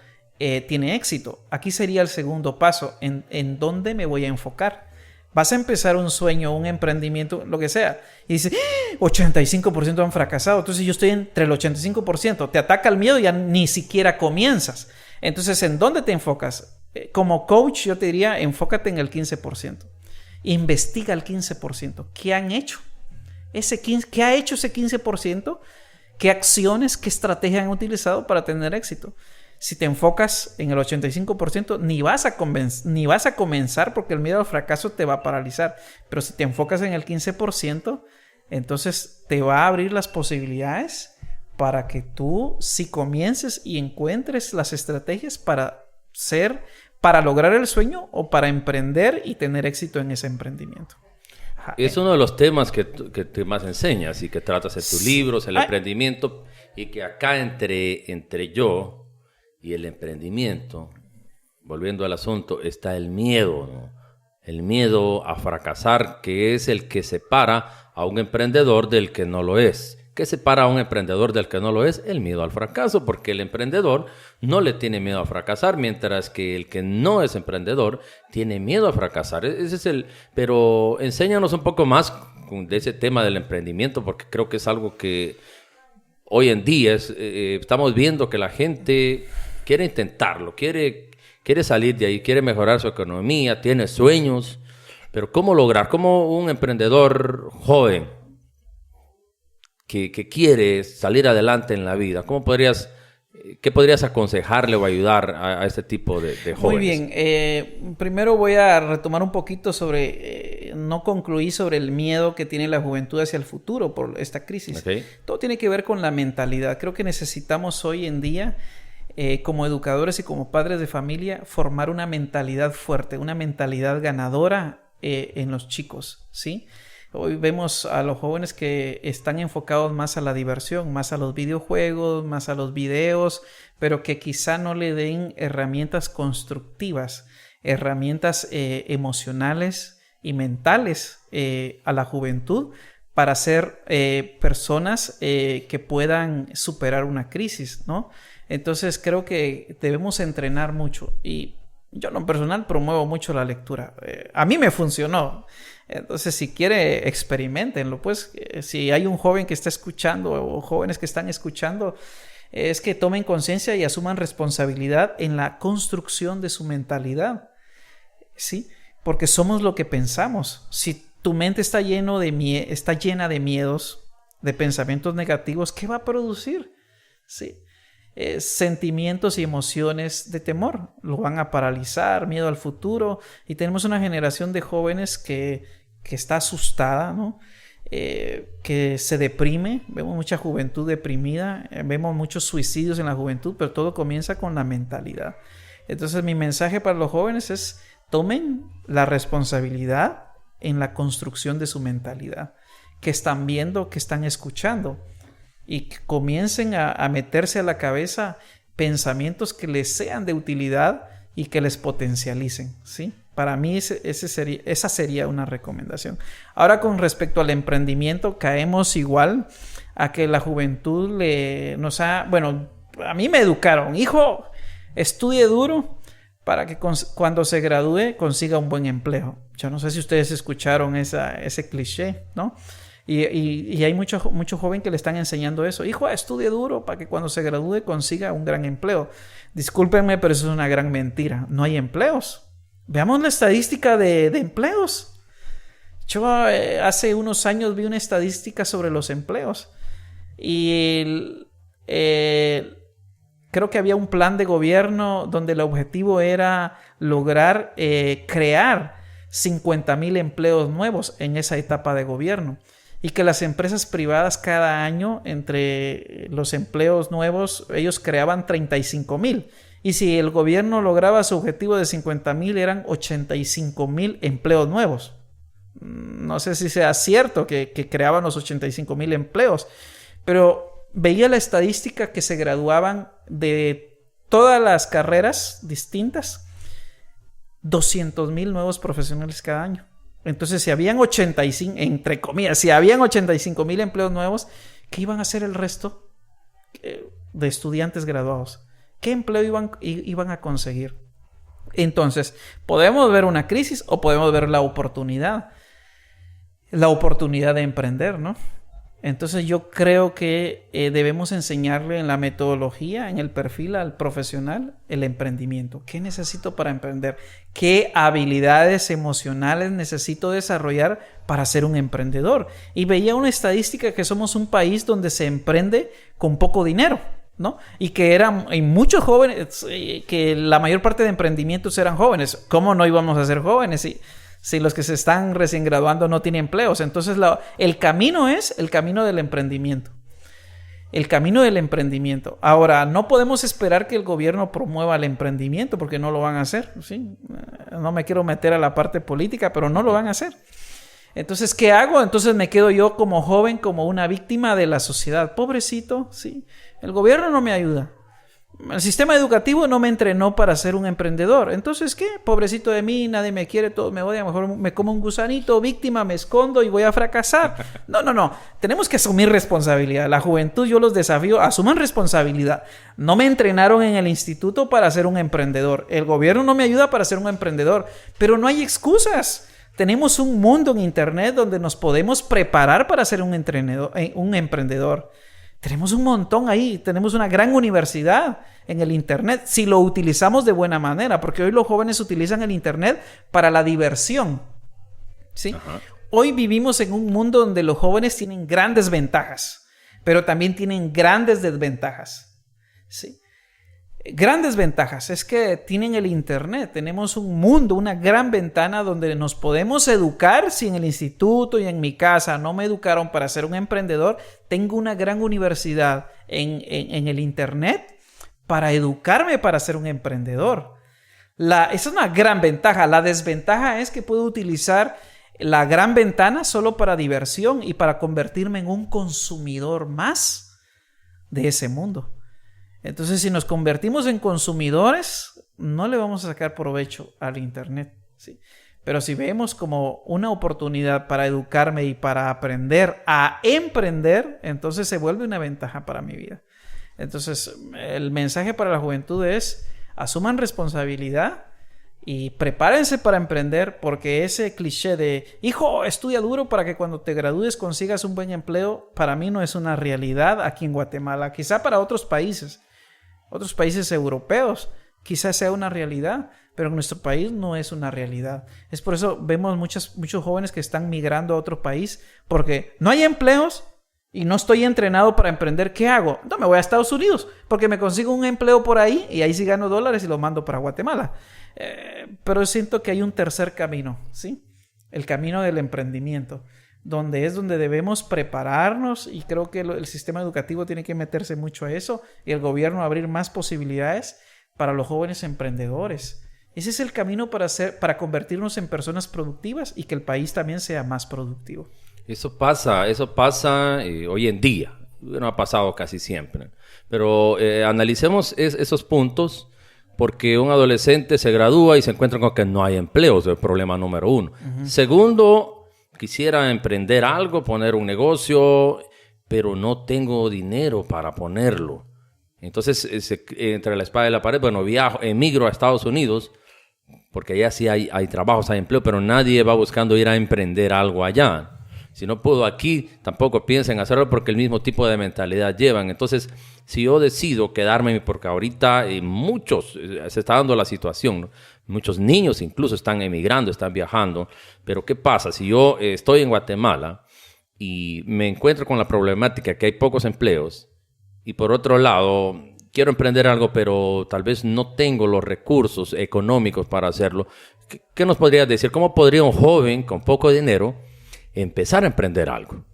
tiene éxito. Aquí sería el segundo paso, en dónde me voy a enfocar. Vas a empezar un sueño, un emprendimiento, lo que sea, y dices, 85% han fracasado, entonces yo estoy entre el 85%, te ataca el miedo y ya ni siquiera comienzas. Entonces, ¿en dónde te enfocas? Como coach, yo te diría, enfócate en el 15%. Investiga el 15%. ¿Qué han hecho? ¿Qué ha hecho ese 15%? ¿Qué acciones, qué estrategias han utilizado para tener éxito? Si te enfocas en el 85%, ni vas a comenzar porque el miedo al fracaso te va a paralizar. Pero si te enfocas en el 15%, entonces te va a abrir las posibilidades para que tú sí comiences y encuentres las estrategias para lograr el sueño o para emprender y tener éxito en ese emprendimiento. Es uno de los temas que te más enseñas y que tratas en tus libros, el emprendimiento, y que acá entre yo y el emprendimiento, volviendo al asunto, está el miedo, ¿no? El miedo a fracasar, que es el que separa a un emprendedor del que no lo es. ¿Qué separa a un emprendedor del que no lo es? El miedo al fracaso, porque el emprendedor no le tiene miedo a fracasar, mientras que el que no es emprendedor tiene miedo a fracasar. Pero enséñanos un poco más de ese tema del emprendimiento, porque creo que es algo que hoy en día estamos viendo que la gente quiere intentarlo, quiere salir de ahí, quiere mejorar su economía, tiene sueños, pero ¿cómo lograr? ¿Cómo un emprendedor joven que quiere salir adelante en la vida, qué podrías aconsejarle o ayudar a este tipo de jóvenes? Muy bien, primero voy a retomar un poquito no concluí sobre el miedo que tiene la juventud hacia el futuro por esta crisis. Okay. Todo tiene que ver con la mentalidad. Creo que necesitamos hoy en día, como educadores y como padres de familia, formar una mentalidad fuerte, una mentalidad ganadora en los chicos, ¿sí? Hoy vemos a los jóvenes que están enfocados más a la diversión, más a los videojuegos, más a los videos, pero que quizá no le den herramientas constructivas, herramientas emocionales y mentales a la juventud para ser personas que puedan superar una crisis, ¿no? Entonces creo que debemos entrenar mucho y yo en lo personal promuevo mucho la lectura. A mí me funcionó. Entonces, si quiere, experimentenlo. Pues, si hay un joven que está escuchando o jóvenes que están escuchando, es que tomen conciencia y asuman responsabilidad en la construcción de su mentalidad, ¿sí? Porque somos lo que pensamos. Si tu mente está llena de miedos, de pensamientos negativos, ¿qué va a producir? ¿Sí? Sentimientos y emociones de temor lo van a paralizar, miedo al futuro, y tenemos una generación de jóvenes que está asustada, ¿no? Que se deprime, vemos mucha juventud deprimida, vemos muchos suicidios en la juventud, pero todo comienza con la mentalidad. Entonces mi mensaje para los jóvenes es: tomen la responsabilidad en la construcción de su mentalidad, que están viendo, que están escuchando, y que comiencen a meterse a la cabeza pensamientos que les sean de utilidad y que les potencialicen, ¿sí? Para mí esa sería una recomendación. Ahora, con respecto al emprendimiento, caemos igual a que la juventud a mí me educaron: hijo, estudie duro para que cuando se gradúe consiga un buen empleo. Yo no sé si ustedes escucharon ese cliché, ¿no? Y hay mucho joven que le están enseñando eso: hijo, estudie duro para que cuando se gradúe consiga un gran empleo. Discúlpenme, pero eso es una gran mentira. No hay empleos. Veamos la estadística de empleos. Yo hace unos años vi una estadística sobre los empleos y creo que había un plan de gobierno donde el objetivo era lograr crear 50,000 empleos nuevos en esa etapa de gobierno, y que las empresas privadas cada año, entre los empleos nuevos, ellos creaban 35,000. Y si el gobierno lograba su objetivo de 50,000, eran 85,000 empleos nuevos. No sé si sea cierto que creaban los 85,000 empleos, pero veía la estadística que se graduaban de todas las carreras distintas, 200,000 nuevos profesionales cada año. Entonces, si habían 85,000 empleos nuevos, ¿qué iban a hacer el resto de estudiantes graduados? ¿Qué empleo iban a conseguir? Entonces, podemos ver una crisis o podemos ver la oportunidad de emprender, ¿no? Entonces, yo creo que debemos enseñarle en la metodología, en el perfil al profesional, el emprendimiento. ¿Qué necesito para emprender? ¿Qué habilidades emocionales necesito desarrollar para ser un emprendedor? Y veía una estadística que somos un país donde se emprende con poco dinero, ¿no? Y que hay muchos jóvenes, que la mayor parte de emprendimientos eran jóvenes. ¿Cómo no íbamos a ser jóvenes si los que se están recién graduando no tienen empleos? Entonces el camino es el camino del emprendimiento. El camino del emprendimiento. Ahora, no podemos esperar que el gobierno promueva el emprendimiento, porque no lo van a hacer, ¿sí? No me quiero meter a la parte política, pero no lo van a hacer. Entonces, ¿qué hago? Entonces me quedo yo como joven, como una víctima de la sociedad. Pobrecito, ¿sí? El gobierno no me ayuda. El sistema educativo no me entrenó para ser un emprendedor. Entonces, ¿qué? Pobrecito de mí, nadie me quiere, todos me odian, mejor me como un gusanito, víctima, me escondo y voy a fracasar. No. Tenemos que asumir responsabilidad. La juventud, yo los desafío, asuman responsabilidad. No me entrenaron en el instituto para ser un emprendedor. El gobierno no me ayuda para ser un emprendedor. Pero no hay excusas. Tenemos un mundo en internet donde nos podemos preparar para ser un emprendedor. Tenemos un montón ahí, tenemos una gran universidad en el internet, si lo utilizamos de buena manera, porque hoy los jóvenes utilizan el internet para la diversión, ¿sí? Ajá. Hoy vivimos en un mundo donde los jóvenes tienen grandes ventajas, pero también tienen grandes desventajas, ¿sí? Grandes ventajas es que tienen el internet, tenemos un mundo, una gran ventana donde nos podemos educar. Si en el instituto y en mi casa no me educaron para ser un emprendedor, tengo una gran universidad en el internet para educarme para ser un emprendedor. Esa es una gran ventaja. La desventaja es que puedo utilizar la gran ventana solo para diversión y para convertirme en un consumidor más de ese mundo. Entonces, si nos convertimos en consumidores, no le vamos a sacar provecho al internet, ¿sí? Pero si vemos como una oportunidad para educarme y para aprender a emprender, entonces se vuelve una ventaja para mi vida. Entonces, el mensaje para la juventud es: asuman responsabilidad Y prepárense para emprender, porque ese cliché de hijo, estudia duro para que cuando te gradúes consigas un buen empleo, para mí no es una realidad aquí en Guatemala. Quizá para otros países europeos, quizás sea una realidad, pero en nuestro país no es una realidad. Es por eso vemos muchos jóvenes que están migrando a otro país, porque no hay empleos y no estoy entrenado para emprender. ¿Qué hago? No, me voy a Estados Unidos, porque me consigo un empleo por ahí y ahí sí gano dólares y lo mando para Guatemala. Pero siento que hay un tercer camino, ¿sí? El camino del emprendimiento, donde debemos prepararnos, y creo que el sistema educativo tiene que meterse mucho a eso, y el gobierno abrir más posibilidades para los jóvenes emprendedores. Ese es el camino para convertirnos en personas productivas y que el país también sea más productivo. Eso pasa hoy en día. No ha pasado casi siempre. Pero analicemos esos puntos, porque un adolescente se gradúa y se encuentra con que no hay empleos. Es el problema número uno. Uh-huh. Segundo, quisiera emprender algo, poner un negocio, pero no tengo dinero para ponerlo. Entonces, entre la espada y la pared, emigro a Estados Unidos, porque allá sí hay trabajos, hay empleo, pero nadie va buscando ir a emprender algo allá. Si no puedo aquí, tampoco piensen hacerlo, porque el mismo tipo de mentalidad llevan. Entonces, si yo decido quedarme, porque ahorita se está dando la situación, ¿no? Muchos niños incluso están emigrando, están viajando. Pero ¿qué pasa? Si yo estoy en Guatemala y me encuentro con la problemática que hay pocos empleos, y por otro lado quiero emprender algo, pero tal vez no tengo los recursos económicos para hacerlo, ¿qué nos podrías decir? ¿Cómo podría un joven con poco dinero empezar a emprender algo?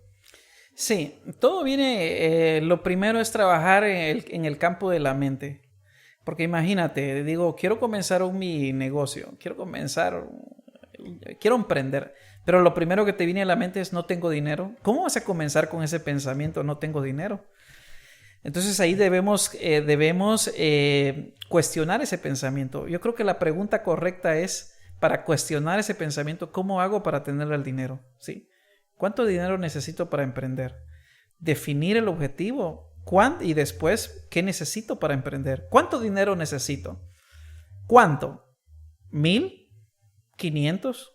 Sí, todo viene, lo primero es trabajar en el campo de la mente. Porque imagínate, digo, quiero comenzar mi negocio, quiero emprender, pero lo primero que te viene a la mente es no tengo dinero. ¿Cómo vas a comenzar con ese pensamiento? No tengo dinero. Entonces ahí debemos cuestionar ese pensamiento. Yo creo que la pregunta correcta es, para cuestionar ese pensamiento, ¿cómo hago para tener el dinero? ¿Sí? ¿Cuánto dinero necesito para emprender? Definir el objetivo. Y después, ¿qué necesito para emprender? ¿Cuánto dinero necesito? ¿Cuánto? ¿1,000? ¿500?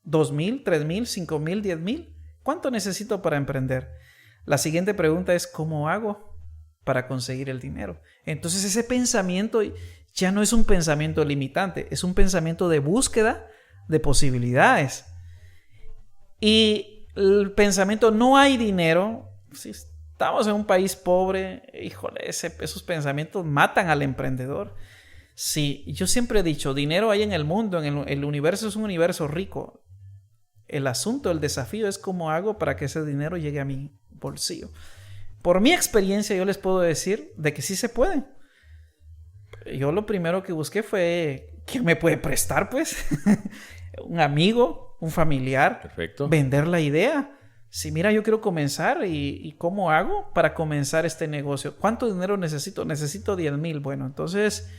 ¿2,000? ¿3,000? ¿5,000? ¿10,000? ¿Cuánto necesito para emprender? La siguiente pregunta es, ¿cómo hago para conseguir el dinero? Entonces ese pensamiento ya no es un pensamiento limitante, es un pensamiento de búsqueda de posibilidades. Y el pensamiento no hay dinero, si estamos en un país pobre, híjole, esos pensamientos matan al emprendedor. Sí, yo siempre he dicho, dinero hay en el mundo, el universo es un universo rico. El asunto, el desafío es cómo hago para que ese dinero llegue a mi bolsillo. Por mi experiencia, yo les puedo decir de que sí se puede. Yo lo primero que busqué fue ¿quién me puede prestar, pues? Un amigo, un familiar. Perfecto. Vender la idea. Sí, mira, yo quiero comenzar y ¿cómo hago para comenzar este negocio? ¿Cuánto dinero necesito? Necesito 10,000. Bueno, entonces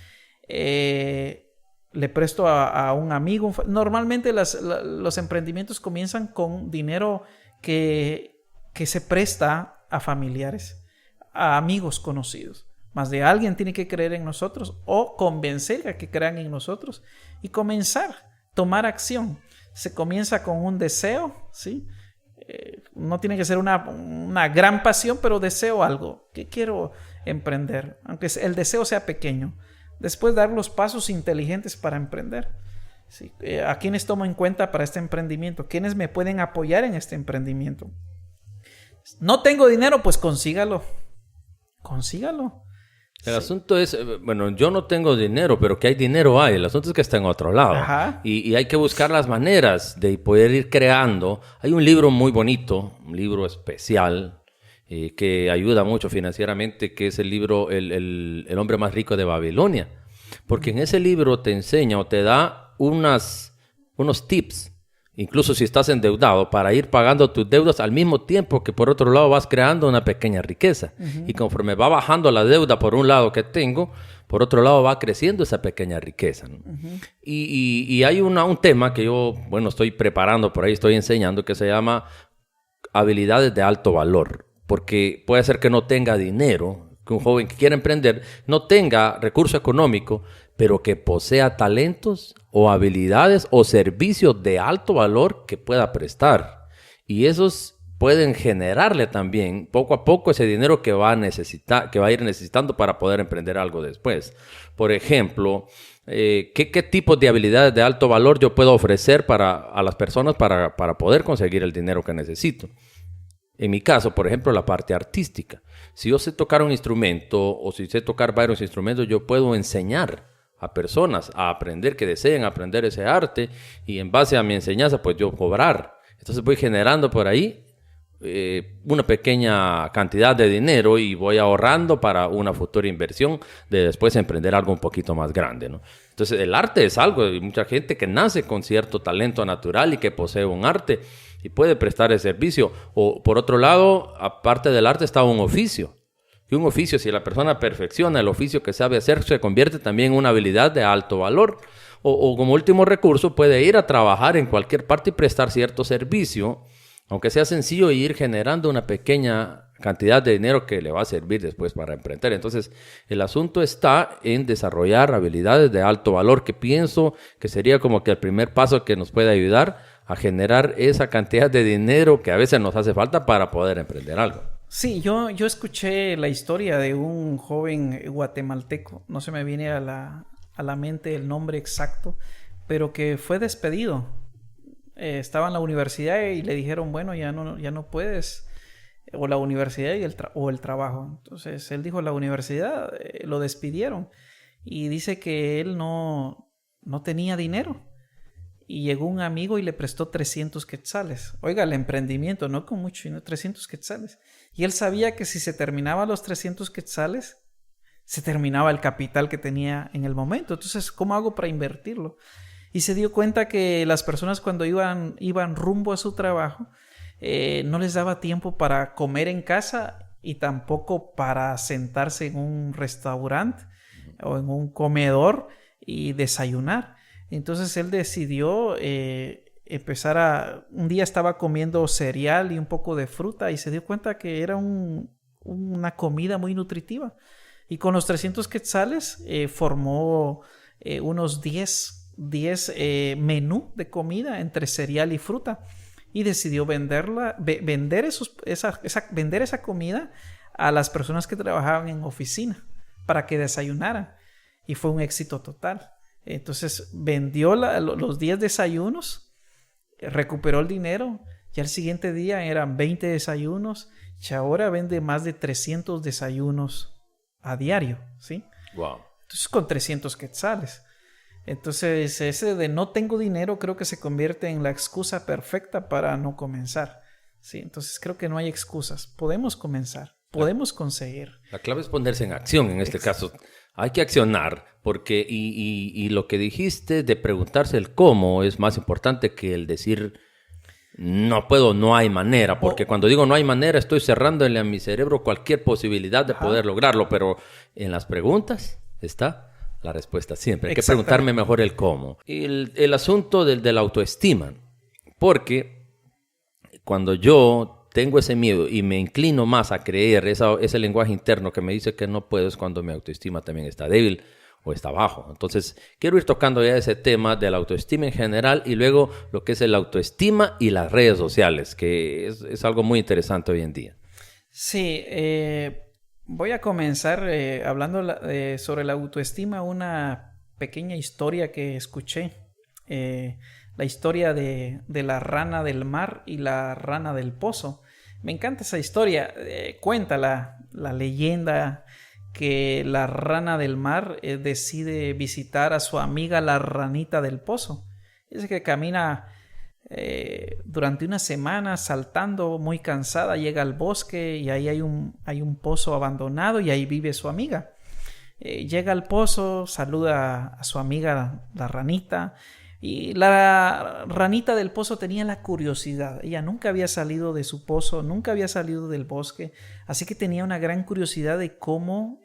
le presto a un amigo. Normalmente los emprendimientos comienzan con dinero que se presta a familiares, a amigos conocidos. Más de alguien tiene que creer en nosotros o convencer a que crean en nosotros y comenzar, tomar acción. Se comienza con un deseo, ¿sí? No tiene que ser una gran pasión, pero deseo algo. ¿Qué quiero emprender? Aunque el deseo sea pequeño. Después dar los pasos inteligentes para emprender. ¿Sí? ¿A quiénes tomo en cuenta para este emprendimiento? ¿Quiénes me pueden apoyar en este emprendimiento? No tengo dinero, pues consígalo. El asunto es, yo no tengo dinero, pero que hay dinero hay. El asunto es que está en otro lado. Y hay que buscar las maneras de poder ir creando. Hay un libro muy bonito, un libro especial, que ayuda mucho financieramente, que es el libro El hombre más rico de Babilonia. Porque en ese libro te enseña o te da unos tips, incluso si estás endeudado, para ir pagando tus deudas al mismo tiempo que por otro lado vas creando una pequeña riqueza. Uh-huh. Y conforme va bajando la deuda por un lado que tengo, por otro lado va creciendo esa pequeña riqueza, ¿no? Uh-huh. Y hay un tema que yo, estoy preparando por ahí, estoy enseñando, que se llama habilidades de alto valor. Porque puede ser que no tenga dinero, que un joven que quiera emprender no tenga recurso económico, pero que posea talentos o habilidades o servicios de alto valor que pueda prestar. Y esos pueden generarle también poco a poco ese dinero que va a ir necesitando para poder emprender algo después. Por ejemplo, ¿qué tipos de habilidades de alto valor yo puedo ofrecer a las personas para poder conseguir el dinero que necesito? En mi caso, por ejemplo, la parte artística. Si yo sé tocar un instrumento o si sé tocar varios instrumentos, yo puedo enseñar a personas a aprender, que deseen aprender ese arte, y en base a mi enseñanza, pues yo cobrar. Entonces voy generando por ahí una pequeña cantidad de dinero y voy ahorrando para una futura inversión de después emprender algo un poquito más grande, ¿no? Entonces el arte es algo, hay mucha gente que nace con cierto talento natural y que posee un arte y puede prestar el servicio. O por otro lado, aparte del arte está un oficio. Y un oficio, si la persona perfecciona el oficio que sabe hacer, se convierte también en una habilidad de alto valor. O como último recurso, puede ir a trabajar en cualquier parte y prestar cierto servicio, aunque sea sencillo, y ir generando una pequeña cantidad de dinero que le va a servir después para emprender. Entonces, el asunto está en desarrollar habilidades de alto valor, que pienso que sería como que el primer paso que nos puede ayudar a generar esa cantidad de dinero que a veces nos hace falta para poder emprender algo. Sí, yo escuché la historia de un joven guatemalteco, no se me viene a la mente el nombre exacto, pero que fue despedido. Estaba en la universidad y le dijeron, bueno, ya no puedes, o la universidad o el trabajo. Entonces él dijo, la universidad, lo despidieron, y dice que él no tenía dinero. Y llegó un amigo y le prestó 300 quetzales. Oiga, el emprendimiento, no con mucho, sino 300 quetzales. Y él sabía que si se terminaban los 300 quetzales, se terminaba el capital que tenía en el momento. Entonces, ¿cómo hago para invertirlo? Y se dio cuenta que las personas cuando iban rumbo a su trabajo, no les daba tiempo para comer en casa y tampoco para sentarse en un restaurante o en un comedor y desayunar. Entonces él decidió un día estaba comiendo cereal y un poco de fruta y se dio cuenta que era una comida muy nutritiva. Y con los 300 quetzales formó unos 10 menú de comida entre cereal y fruta. Y decidió vender esa comida a las personas que trabajaban en oficina para que desayunaran. Y fue un éxito total. Entonces vendió los 10 desayunos, recuperó el dinero, y al siguiente día eran 20 desayunos, y ahora vende más de 300 desayunos a diario, ¿sí? Wow. Entonces con 300 quetzales. Entonces ese de no tengo dinero creo que se convierte en la excusa perfecta para no comenzar, ¿sí? Entonces creo que no hay excusas, podemos comenzar, podemos conseguir. La clave es ponerse en acción en este caso. Hay que accionar, porque y lo que dijiste de preguntarse el cómo es más importante que el decir no puedo, no hay manera, porque cuando digo no hay manera estoy cerrándole a mi cerebro cualquier posibilidad de poder lograrlo, pero en las preguntas está la respuesta siempre. Hay que preguntarme mejor el cómo. El asunto de la autoestima, porque cuando yo tengo ese miedo y me inclino más a creer ese lenguaje interno que me dice que no puedo, es cuando mi autoestima también está débil o está bajo. Entonces, quiero ir tocando ya ese tema de la autoestima en general y luego lo que es el autoestima y las redes sociales, que es algo muy interesante hoy en día. Sí, voy a comenzar hablando sobre la autoestima, una pequeña historia que escuché. La historia de la rana del mar y la rana del pozo. Me encanta esa historia. Cuenta la leyenda que la rana del mar decide visitar a su amiga la ranita del pozo. Dice que camina durante una semana saltando, muy cansada, llega al bosque y ahí hay un pozo abandonado y ahí vive su amiga. Llega al pozo, saluda a su amiga la ranita. Y la ranita del pozo tenía la curiosidad. Ella nunca había salido de su pozo, nunca había salido del bosque, así que tenía una gran curiosidad de cómo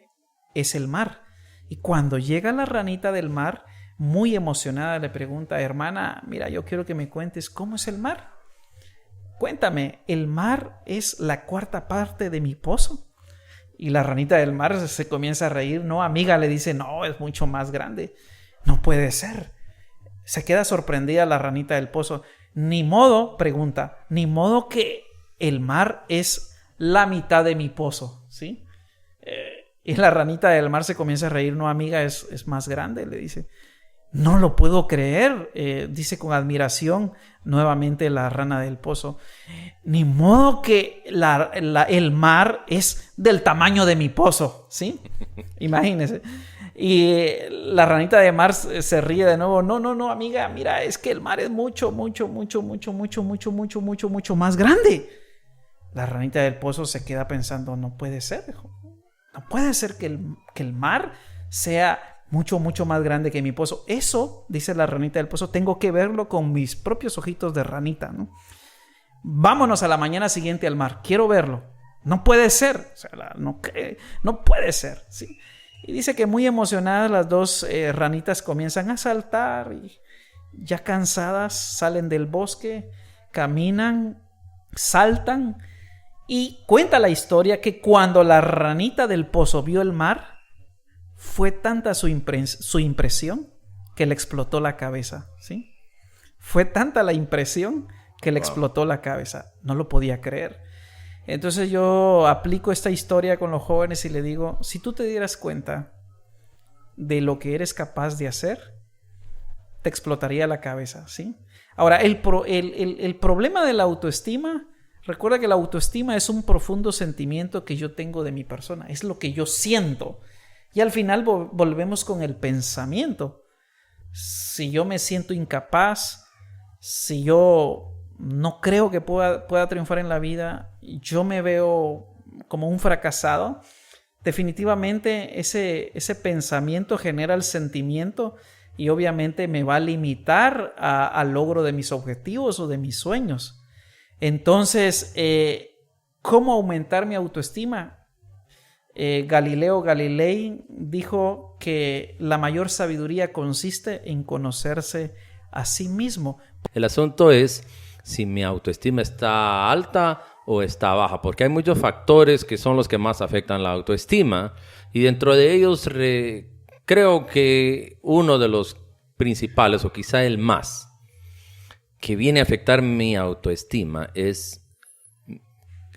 es el mar. Y cuando llega la ranita del mar, muy emocionada, le pregunta: hermana, mira, yo quiero que me cuentes cómo es el mar. Cuéntame, ¿el mar es la cuarta parte de mi pozo? Y la ranita del mar se comienza a reír. No, amiga, le dice, no, es mucho más grande. No puede ser. Se queda sorprendida la ranita del pozo. Ni modo, pregunta, ni modo que el mar es la mitad de mi pozo, ¿sí? Y la ranita del mar se comienza a reír. No, amiga, es más grande, le dice. No lo puedo creer, dice con admiración nuevamente la rana del pozo. Ni modo que el mar es del tamaño de mi pozo, ¿sí? Imagínense. Y la ranita de mar se ríe de nuevo. No, amiga, mira, es que el mar es mucho más grande. La ranita del pozo se queda pensando, no puede ser, hijo. No puede ser que el mar sea mucho más grande que mi pozo. Eso, dice la ranita del pozo, tengo que verlo con mis propios ojitos de ranita, ¿no? Vámonos a la mañana siguiente al mar. Quiero verlo. No puede ser. O sea, no puede ser, ¿sí? Y dice que muy emocionadas las dos ranitas comienzan a saltar y ya cansadas salen del bosque, caminan, saltan y cuenta la historia que cuando la ranita del pozo vio el mar, fue tanta su impresión que le explotó la cabeza, ¿sí? Fue tanta la impresión que le explotó la cabeza. No lo podía creer. Entonces yo aplico esta historia con los jóvenes y le digo, si tú te dieras cuenta de lo que eres capaz de hacer, te explotaría la cabeza, ¿sí? Ahora, el problema de la autoestima, recuerda que la autoestima es un profundo sentimiento que yo tengo de mi persona, es lo que yo siento. Y al final volvemos con el pensamiento. Si yo me siento incapaz, si yo no creo que pueda triunfar en la vida, yo me veo como un fracasado, definitivamente ese pensamiento genera el sentimiento y obviamente me va a limitar al logro de mis objetivos o de mis sueños. Entonces, ¿cómo aumentar mi autoestima? Galileo Galilei dijo que la mayor sabiduría consiste en conocerse a sí mismo. El asunto es si mi autoestima está alta o está baja, porque hay muchos factores que son los que más afectan la autoestima y dentro de ellos creo que uno de los principales o quizá el más que viene a afectar mi autoestima es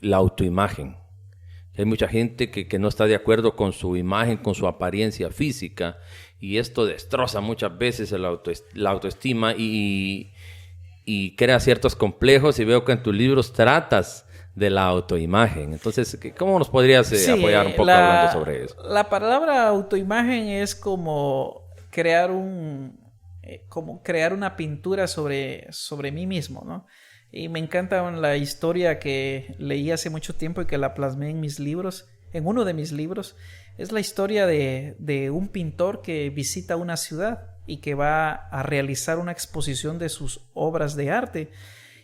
la autoimagen. Hay mucha gente que no está de acuerdo con su imagen, con su apariencia física y esto destroza muchas veces la autoestima y crea ciertos complejos y veo que en tus libros tratas de la autoimagen. Entonces, ¿cómo nos podrías apoyar un poco hablando sobre eso? La palabra autoimagen es como crear una pintura sobre mí mismo, ¿no? Y me encanta la historia que leí hace mucho tiempo y que la plasmé en mis libros, en uno de mis libros. Es la historia de un pintor que visita una ciudad y que va a realizar una exposición de sus obras de arte.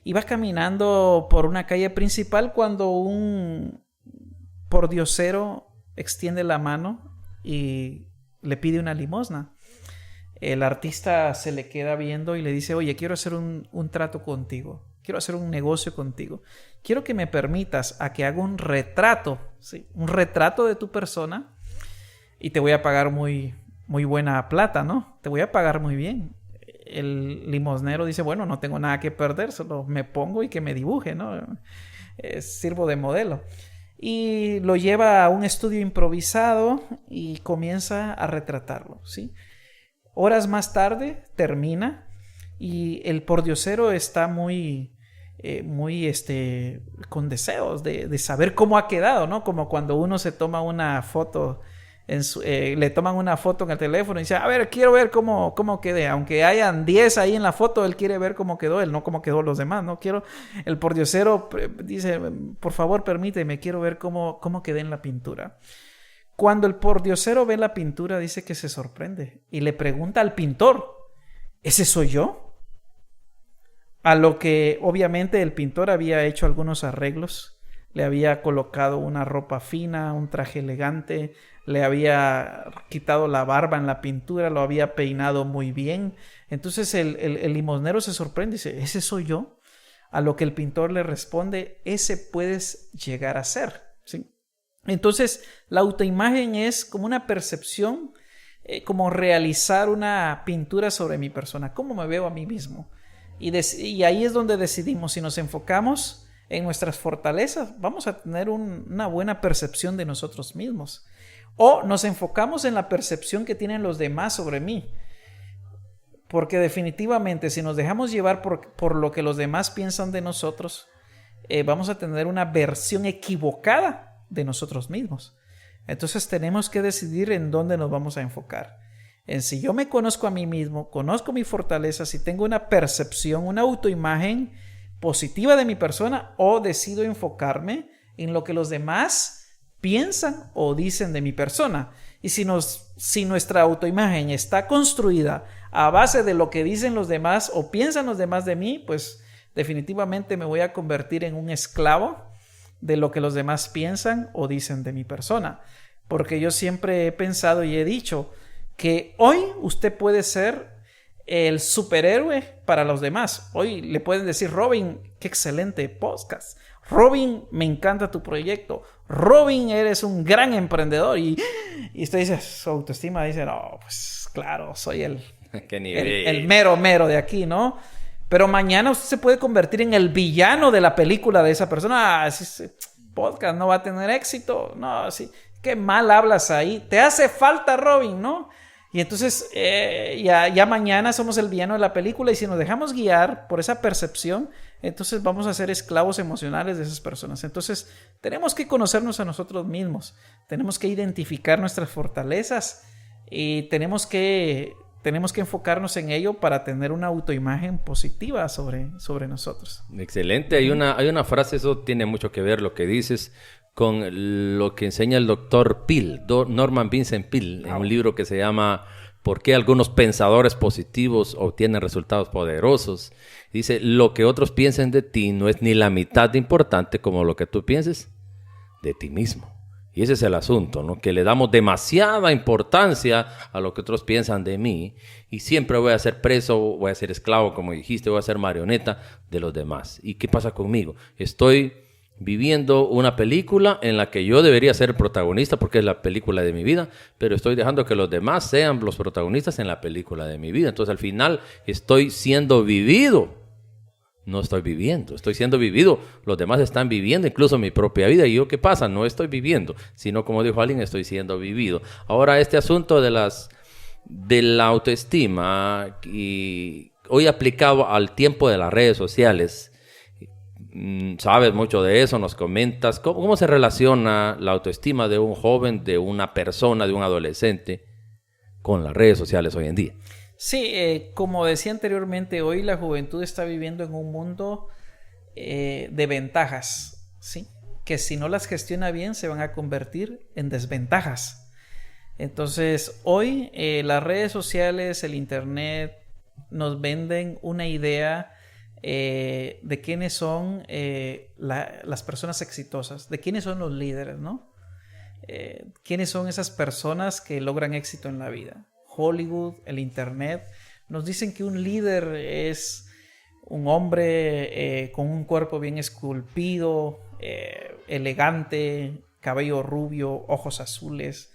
Y va caminando por una calle principal cuando un pordiosero extiende la mano y le pide una limosna. El artista se le queda viendo y le dice, oye, quiero hacer un trato contigo. Quiero hacer un negocio contigo. Quiero que me permitas a que haga un retrato, ¿sí? Un retrato de tu persona y te voy a pagar muy buena plata, ¿no? Te voy a pagar muy bien. El limosnero dice, bueno, no tengo nada que perder, solo me pongo y que me dibuje, ¿no? Sirvo de modelo. Y lo lleva a un estudio improvisado y comienza a retratarlo, ¿sí? Horas más tarde termina y el pordiosero está con deseos de saber cómo ha quedado, ¿no? Como cuando uno se toma una foto, le toman una foto en el teléfono y dice, a ver, quiero ver cómo quedé. Aunque hayan 10 ahí en la foto, él quiere ver cómo quedó él, no cómo quedó los demás, ¿no? El pordiosero dice, por favor, permíteme, quiero ver cómo quedé en la pintura. Cuando el pordiosero ve la pintura, dice que se sorprende y le pregunta al pintor, ¿ese soy yo? A lo que obviamente el pintor había hecho algunos arreglos, le había colocado una ropa fina, un traje elegante, le había quitado la barba en la pintura, lo había peinado muy bien. Entonces el limosnero se sorprende y dice, ¿ese soy yo? A lo que el pintor le responde, ese puedes llegar a ser, ¿sí? Entonces la autoimagen es como una percepción como realizar una pintura sobre mi persona, cómo me veo a mí mismo. Y ahí es donde decidimos, si nos enfocamos en nuestras fortalezas, vamos a tener una buena percepción de nosotros mismos. O nos enfocamos en la percepción que tienen los demás sobre mí. Porque definitivamente, si nos dejamos llevar por lo que los demás piensan de nosotros, vamos a tener una versión equivocada de nosotros mismos. Entonces tenemos que decidir en dónde nos vamos a enfocar. En si yo me conozco a mí mismo, conozco mis fortalezas, si tengo una percepción, una autoimagen positiva de mi persona, o decido enfocarme en lo que los demás piensan o dicen de mi persona. Y si nuestra autoimagen está construida a base de lo que dicen los demás o piensan los demás de mí, pues definitivamente me voy a convertir en un esclavo de lo que los demás piensan o dicen de mi persona. Porque yo siempre he pensado y he dicho que hoy usted puede ser el superhéroe para los demás. Hoy le pueden decir: Robin, qué excelente podcast. Robin, me encanta tu proyecto. Robin, eres un gran emprendedor. Y usted dice, su autoestima dice: no, pues claro, soy el mero de aquí, ¿no? Pero mañana usted se puede convertir en el villano de la película de esa persona. Ese podcast no va a tener éxito. No, sí, qué mal hablas ahí. Te hace falta, Robin, ¿no? Y entonces ya mañana somos el villano de la película, y si nos dejamos guiar por esa percepción, entonces vamos a ser esclavos emocionales de esas personas. Entonces tenemos que conocernos a nosotros mismos, tenemos que identificar nuestras fortalezas y tenemos que enfocarnos en ello para tener una autoimagen positiva sobre nosotros. Excelente. Hay una frase, eso tiene mucho que ver lo que dices con lo que enseña el doctor Peale, Norman Vincent Peale, en un libro que se llama ¿Por qué algunos pensadores positivos obtienen resultados poderosos? Dice: lo que otros piensen de ti no es ni la mitad de importante como lo que tú pienses de ti mismo. Y ese es el asunto, ¿no? Que le damos demasiada importancia a lo que otros piensan de mí, y siempre voy a ser preso, voy a ser esclavo, como dijiste, voy a ser marioneta de los demás. ¿Y qué pasa conmigo? Estoy viviendo una película en la que yo debería ser el protagonista porque es la película de mi vida, pero estoy dejando que los demás sean los protagonistas en la película de mi vida. Entonces al final estoy siendo vivido, no estoy viviendo, estoy siendo vivido. Los demás están viviendo incluso mi propia vida, y yo, ¿qué pasa? No estoy viviendo, sino, como dijo alguien, estoy siendo vivido. Ahora, este asunto de la autoestima, y hoy aplicado al tiempo de las redes sociales, sabes mucho de eso, nos comentas cómo se relaciona la autoestima de un joven, de una persona, de un adolescente con las redes sociales hoy en día. Sí, como decía anteriormente, hoy la juventud está viviendo en un mundo de ventajas, ¿sí? Que si no las gestiona bien se van a convertir en desventajas. Entonces hoy las redes sociales, el internet, nos venden una idea de quiénes son las personas exitosas, de quiénes son los líderes, ¿no? Quiénes son esas personas que logran éxito en la vida. Hollywood, el internet, nos dicen que un líder es un hombre con un cuerpo bien esculpido, elegante, cabello rubio, ojos azules,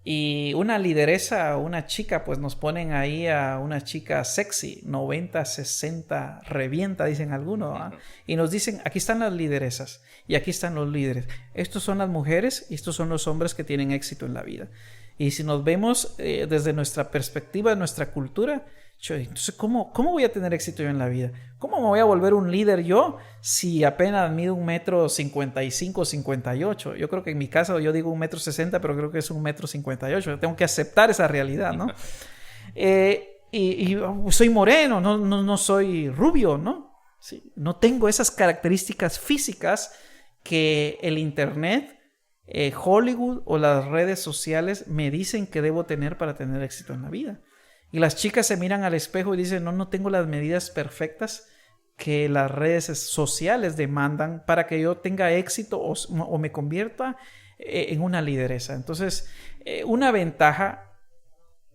y una lideresa, una chica, pues nos ponen ahí a una chica sexy, 90, 60, revienta, dicen algunos, ¿eh? Y nos dicen, aquí están las lideresas y aquí están los líderes. Estos son las mujeres y estos son los hombres que tienen éxito en la vida. Y si nos vemos desde nuestra perspectiva, nuestra cultura, entonces ¿cómo voy a tener éxito yo en la vida? ¿Cómo me voy a volver un líder yo si apenas mido 1,55 m, 58 m? Yo creo que en mi caso yo digo 1,60 m, pero creo que es 1,58 m. Tengo que aceptar esa realidad, ¿no? Y soy moreno, no soy rubio, ¿no? Sí, no tengo esas características físicas que el internet, Hollywood o las redes sociales me dicen que debo tener para tener éxito en la vida. Y las chicas se miran al espejo y dicen, no tengo las medidas perfectas que las redes sociales demandan para que yo tenga éxito o me convierta en una lideresa. Entonces, una ventaja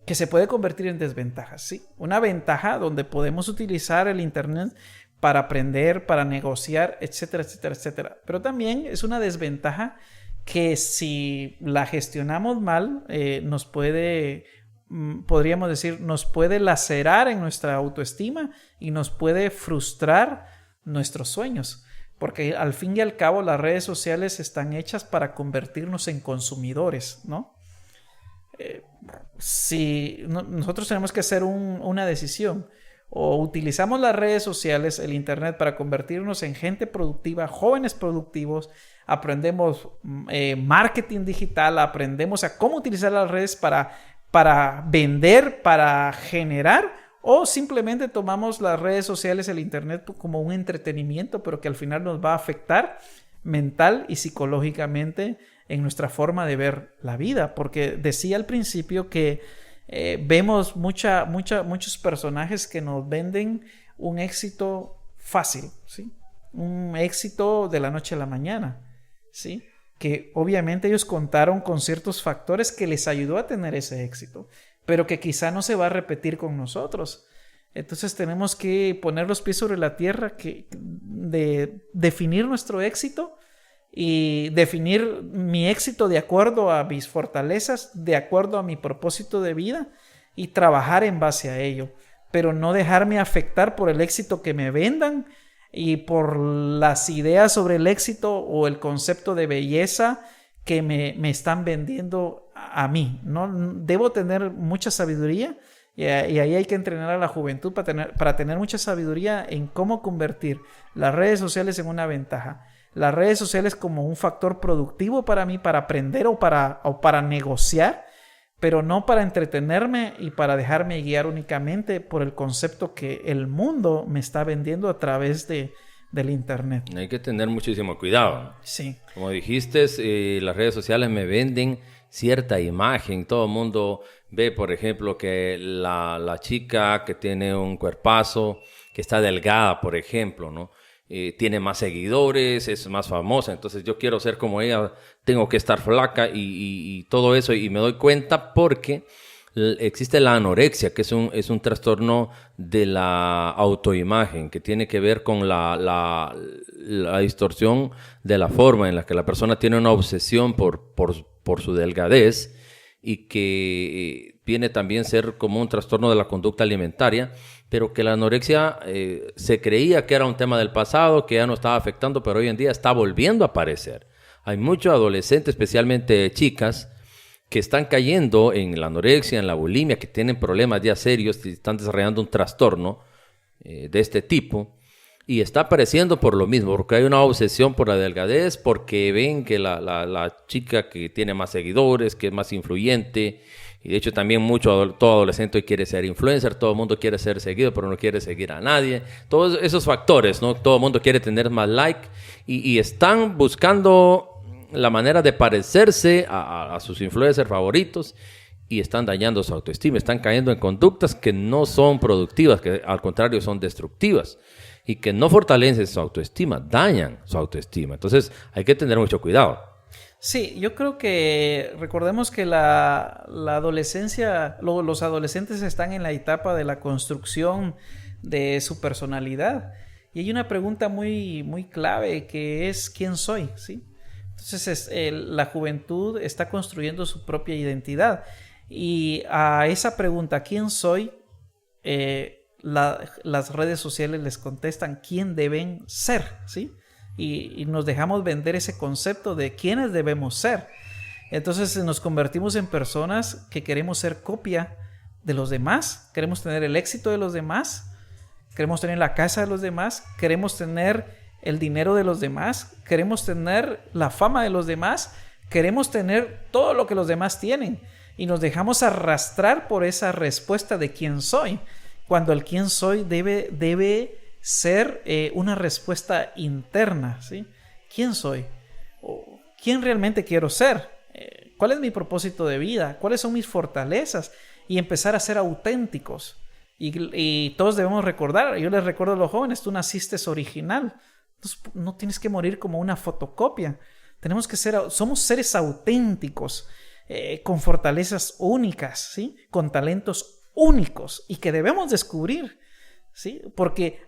que se puede convertir en desventaja, ¿sí? Una ventaja donde podemos utilizar el internet para aprender, para negociar, etcétera, etcétera, etcétera. Pero también es una desventaja que si la gestionamos mal, podríamos decir, nos puede lacerar en nuestra autoestima y nos puede frustrar nuestros sueños. Porque al fin y al cabo las redes sociales están hechas para convertirnos en consumidores, ¿no? Nosotros tenemos que hacer una decisión. O utilizamos las redes sociales, el internet, para convertirnos en gente productiva, jóvenes productivos, aprendemos marketing digital, aprendemos a cómo utilizar las redes para vender, para generar, o simplemente tomamos las redes sociales, el internet, como un entretenimiento, pero que al final nos va a afectar mental y psicológicamente en nuestra forma de ver la vida. Porque decía al principio que vemos muchos personajes que nos venden un éxito fácil, ¿sí? Un éxito de la noche a la mañana, ¿sí? Que obviamente ellos contaron con ciertos factores que les ayudó a tener ese éxito, pero que quizá no se va a repetir con nosotros. Entonces tenemos que poner los pies sobre la tierra, de definir nuestro éxito y definir mi éxito de acuerdo a mis fortalezas, de acuerdo a mi propósito de vida, y trabajar en base a ello, pero no dejarme afectar por el éxito que me vendan y por las ideas sobre el éxito o el concepto de belleza que me están vendiendo a mí, ¿no? Debo tener mucha sabiduría y ahí hay que entrenar a la juventud para tener mucha sabiduría en cómo convertir las redes sociales en una ventaja. Las redes sociales como un factor productivo para mí, para aprender o para negociar, pero no para entretenerme y para dejarme guiar únicamente por el concepto que el mundo me está vendiendo a través del internet. Hay que tener muchísimo cuidado. Sí. Como dijiste, las redes sociales me venden cierta imagen. Todo el mundo ve, por ejemplo, que la chica que tiene un cuerpazo, que está delgada, por ejemplo, ¿no? Tiene más seguidores, es más famosa, entonces yo quiero ser como ella, tengo que estar flaca y todo eso, y me doy cuenta porque existe la anorexia, que es un trastorno de la autoimagen, que tiene que ver con la distorsión de la forma en la que la persona tiene una obsesión por su delgadez, y que viene también a ser como un trastorno de la conducta alimentaria, pero que la anorexia se creía que era un tema del pasado, que ya no estaba afectando, pero hoy en día está volviendo a aparecer. Hay muchos adolescentes, especialmente chicas, que están cayendo en la anorexia, en la bulimia, que tienen problemas ya serios y están desarrollando un trastorno de este tipo. Y está apareciendo por lo mismo, porque hay una obsesión por la delgadez, porque ven que la chica que tiene más seguidores, que es más influyente, y de hecho también todo adolescente hoy quiere ser influencer, todo el mundo quiere ser seguido, pero no quiere seguir a nadie. Todos esos factores, ¿no? Todo el mundo quiere tener más like y están buscando la manera de parecerse a sus influencers favoritos, y están dañando su autoestima, están cayendo en conductas que no son productivas, que al contrario son destructivas, y que no fortalecen su autoestima, dañan su autoestima. Entonces hay que tener mucho cuidado. Sí, yo creo que recordemos que la adolescencia, los adolescentes están en la etapa de la construcción de su personalidad, y hay una pregunta muy, muy clave, que es ¿quién soy? ¿Sí? Entonces la juventud está construyendo su propia identidad, y a esa pregunta ¿quién soy? Las redes sociales les contestan quién deben ser, ¿sí? Y nos dejamos vender ese concepto de quiénes debemos ser. Entonces nos convertimos en personas que queremos ser copia de los demás, queremos tener el éxito de los demás, queremos tener la casa de los demás, queremos tener el dinero de los demás, queremos tener la fama de los demás, queremos tener todo lo que los demás tienen, y nos dejamos arrastrar por esa respuesta de quién soy, cuando el quién soy debe ser una respuesta interna, ¿sí? ¿Quién soy? ¿Quién realmente quiero ser? ¿Cuál es mi propósito de vida? ¿Cuáles son mis fortalezas? Y empezar a ser auténticos. Y todos debemos recordar, yo les recuerdo a los jóvenes, tú naciste original. Entonces, no tienes que morir como una fotocopia. Somos seres auténticos, con fortalezas únicas, ¿sí? Con talentos únicos, y que debemos descubrir, ¿sí? Porque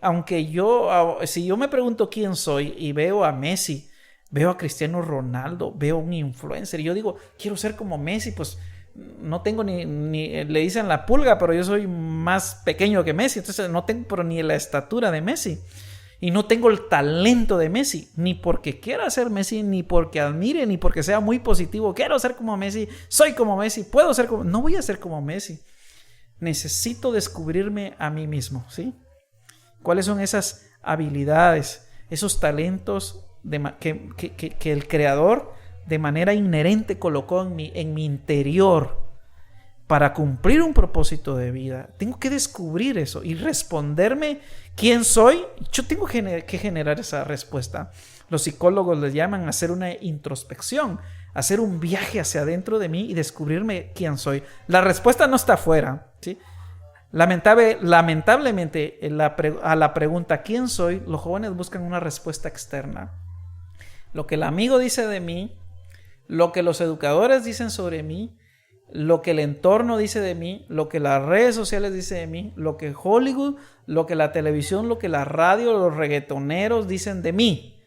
si yo me pregunto quién soy y veo a Messi veo a Cristiano Ronaldo, veo un influencer y yo digo, quiero ser como Messi, pues no tengo ni le dicen la pulga, pero yo soy más pequeño que Messi, entonces no tengo pero ni la estatura de Messi. Y no tengo el talento de Messi, ni porque quiera ser Messi, ni porque admire, ni porque sea muy positivo. Quiero ser como Messi, soy como Messi, puedo ser como... No voy a ser como Messi. Necesito descubrirme a mí mismo, ¿sí? ¿Cuáles son esas habilidades, esos talentos que el Creador de manera inherente colocó en mi interior para cumplir un propósito de vida? Tengo que descubrir eso y responderme quién soy. Yo tengo que generar esa respuesta. Los psicólogos les llaman a hacer una introspección, hacer un viaje hacia adentro de mí y descubrirme quién soy. La respuesta no está afuera, ¿sí? Lamentablemente, a la pregunta ¿quién soy?, los jóvenes buscan una respuesta externa. Lo que el amigo dice de mí, lo que los educadores dicen sobre mí, lo que el entorno dice de mí, lo que las redes sociales dicen de mí, lo que Hollywood, lo que la televisión, lo que la radio, los reggaetoneros dicen de mí.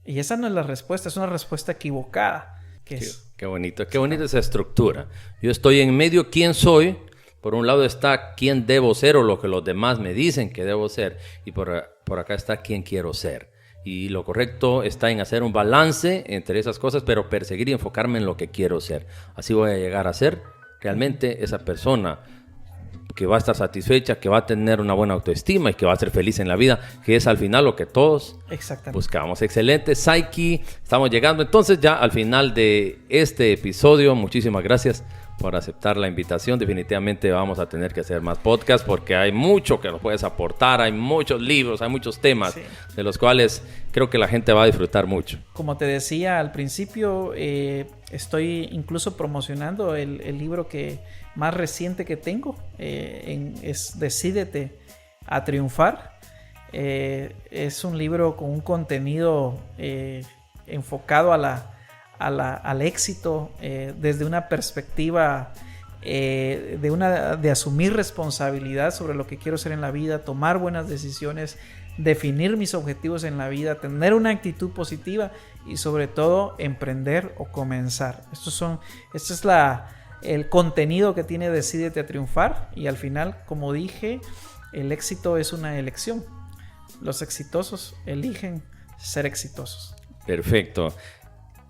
Y esa no es la respuesta, es una respuesta equivocada. Qué bonito esa estructura. Yo estoy en medio, ¿quién soy? Por un lado está quién debo ser o lo que los demás me dicen que debo ser. Y por acá está quién quiero ser. Y lo correcto está en hacer un balance entre esas cosas, pero perseguir y enfocarme en lo que quiero ser. Así voy a llegar a ser realmente esa persona que va a estar satisfecha, que va a tener una buena autoestima y que va a ser feliz en la vida, que es al final lo que todos buscamos. Excelente, Saiki. Estamos llegando entonces ya al final de este episodio. Muchísimas gracias por aceptar la invitación. Definitivamente vamos a tener que hacer más podcasts porque hay mucho que nos puedes aportar, hay muchos libros, hay muchos temas de los cuales creo que la gente va a disfrutar mucho. Como te decía al principio, estoy incluso promocionando el libro más reciente que tengo, es Decídete a Triunfar. Es un libro con un contenido enfocado al éxito desde una perspectiva de asumir responsabilidad sobre lo que quiero ser en la vida, tomar buenas decisiones, definir mis objetivos en la vida, tener una actitud positiva y sobre todo emprender o comenzar. Este es el contenido que tiene Decídete a Triunfar, y al final, como dije, el éxito es una elección. Los exitosos eligen ser exitosos. Perfecto.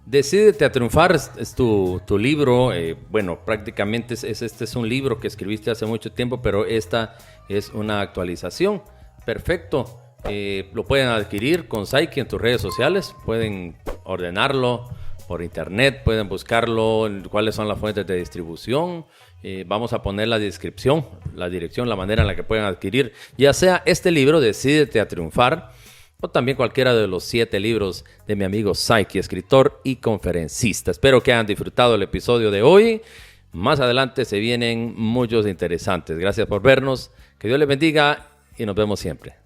Decídete a Triunfar es tu libro. Bueno, prácticamente este es un libro que escribiste hace mucho tiempo, pero esta es una actualización. Perfecto. Lo pueden adquirir con Saiki en tus redes sociales. Pueden ordenarlo por internet, pueden buscarlo, cuáles son las fuentes de distribución. Vamos a poner la descripción, la dirección, la manera en la que pueden adquirir, ya sea este libro, Decídete a Triunfar, o también cualquiera de los 7 libros de mi amigo Saiki, escritor y conferencista. Espero que hayan disfrutado el episodio de hoy. Más adelante se vienen muchos interesantes. Gracias por vernos. Que Dios les bendiga y nos vemos siempre.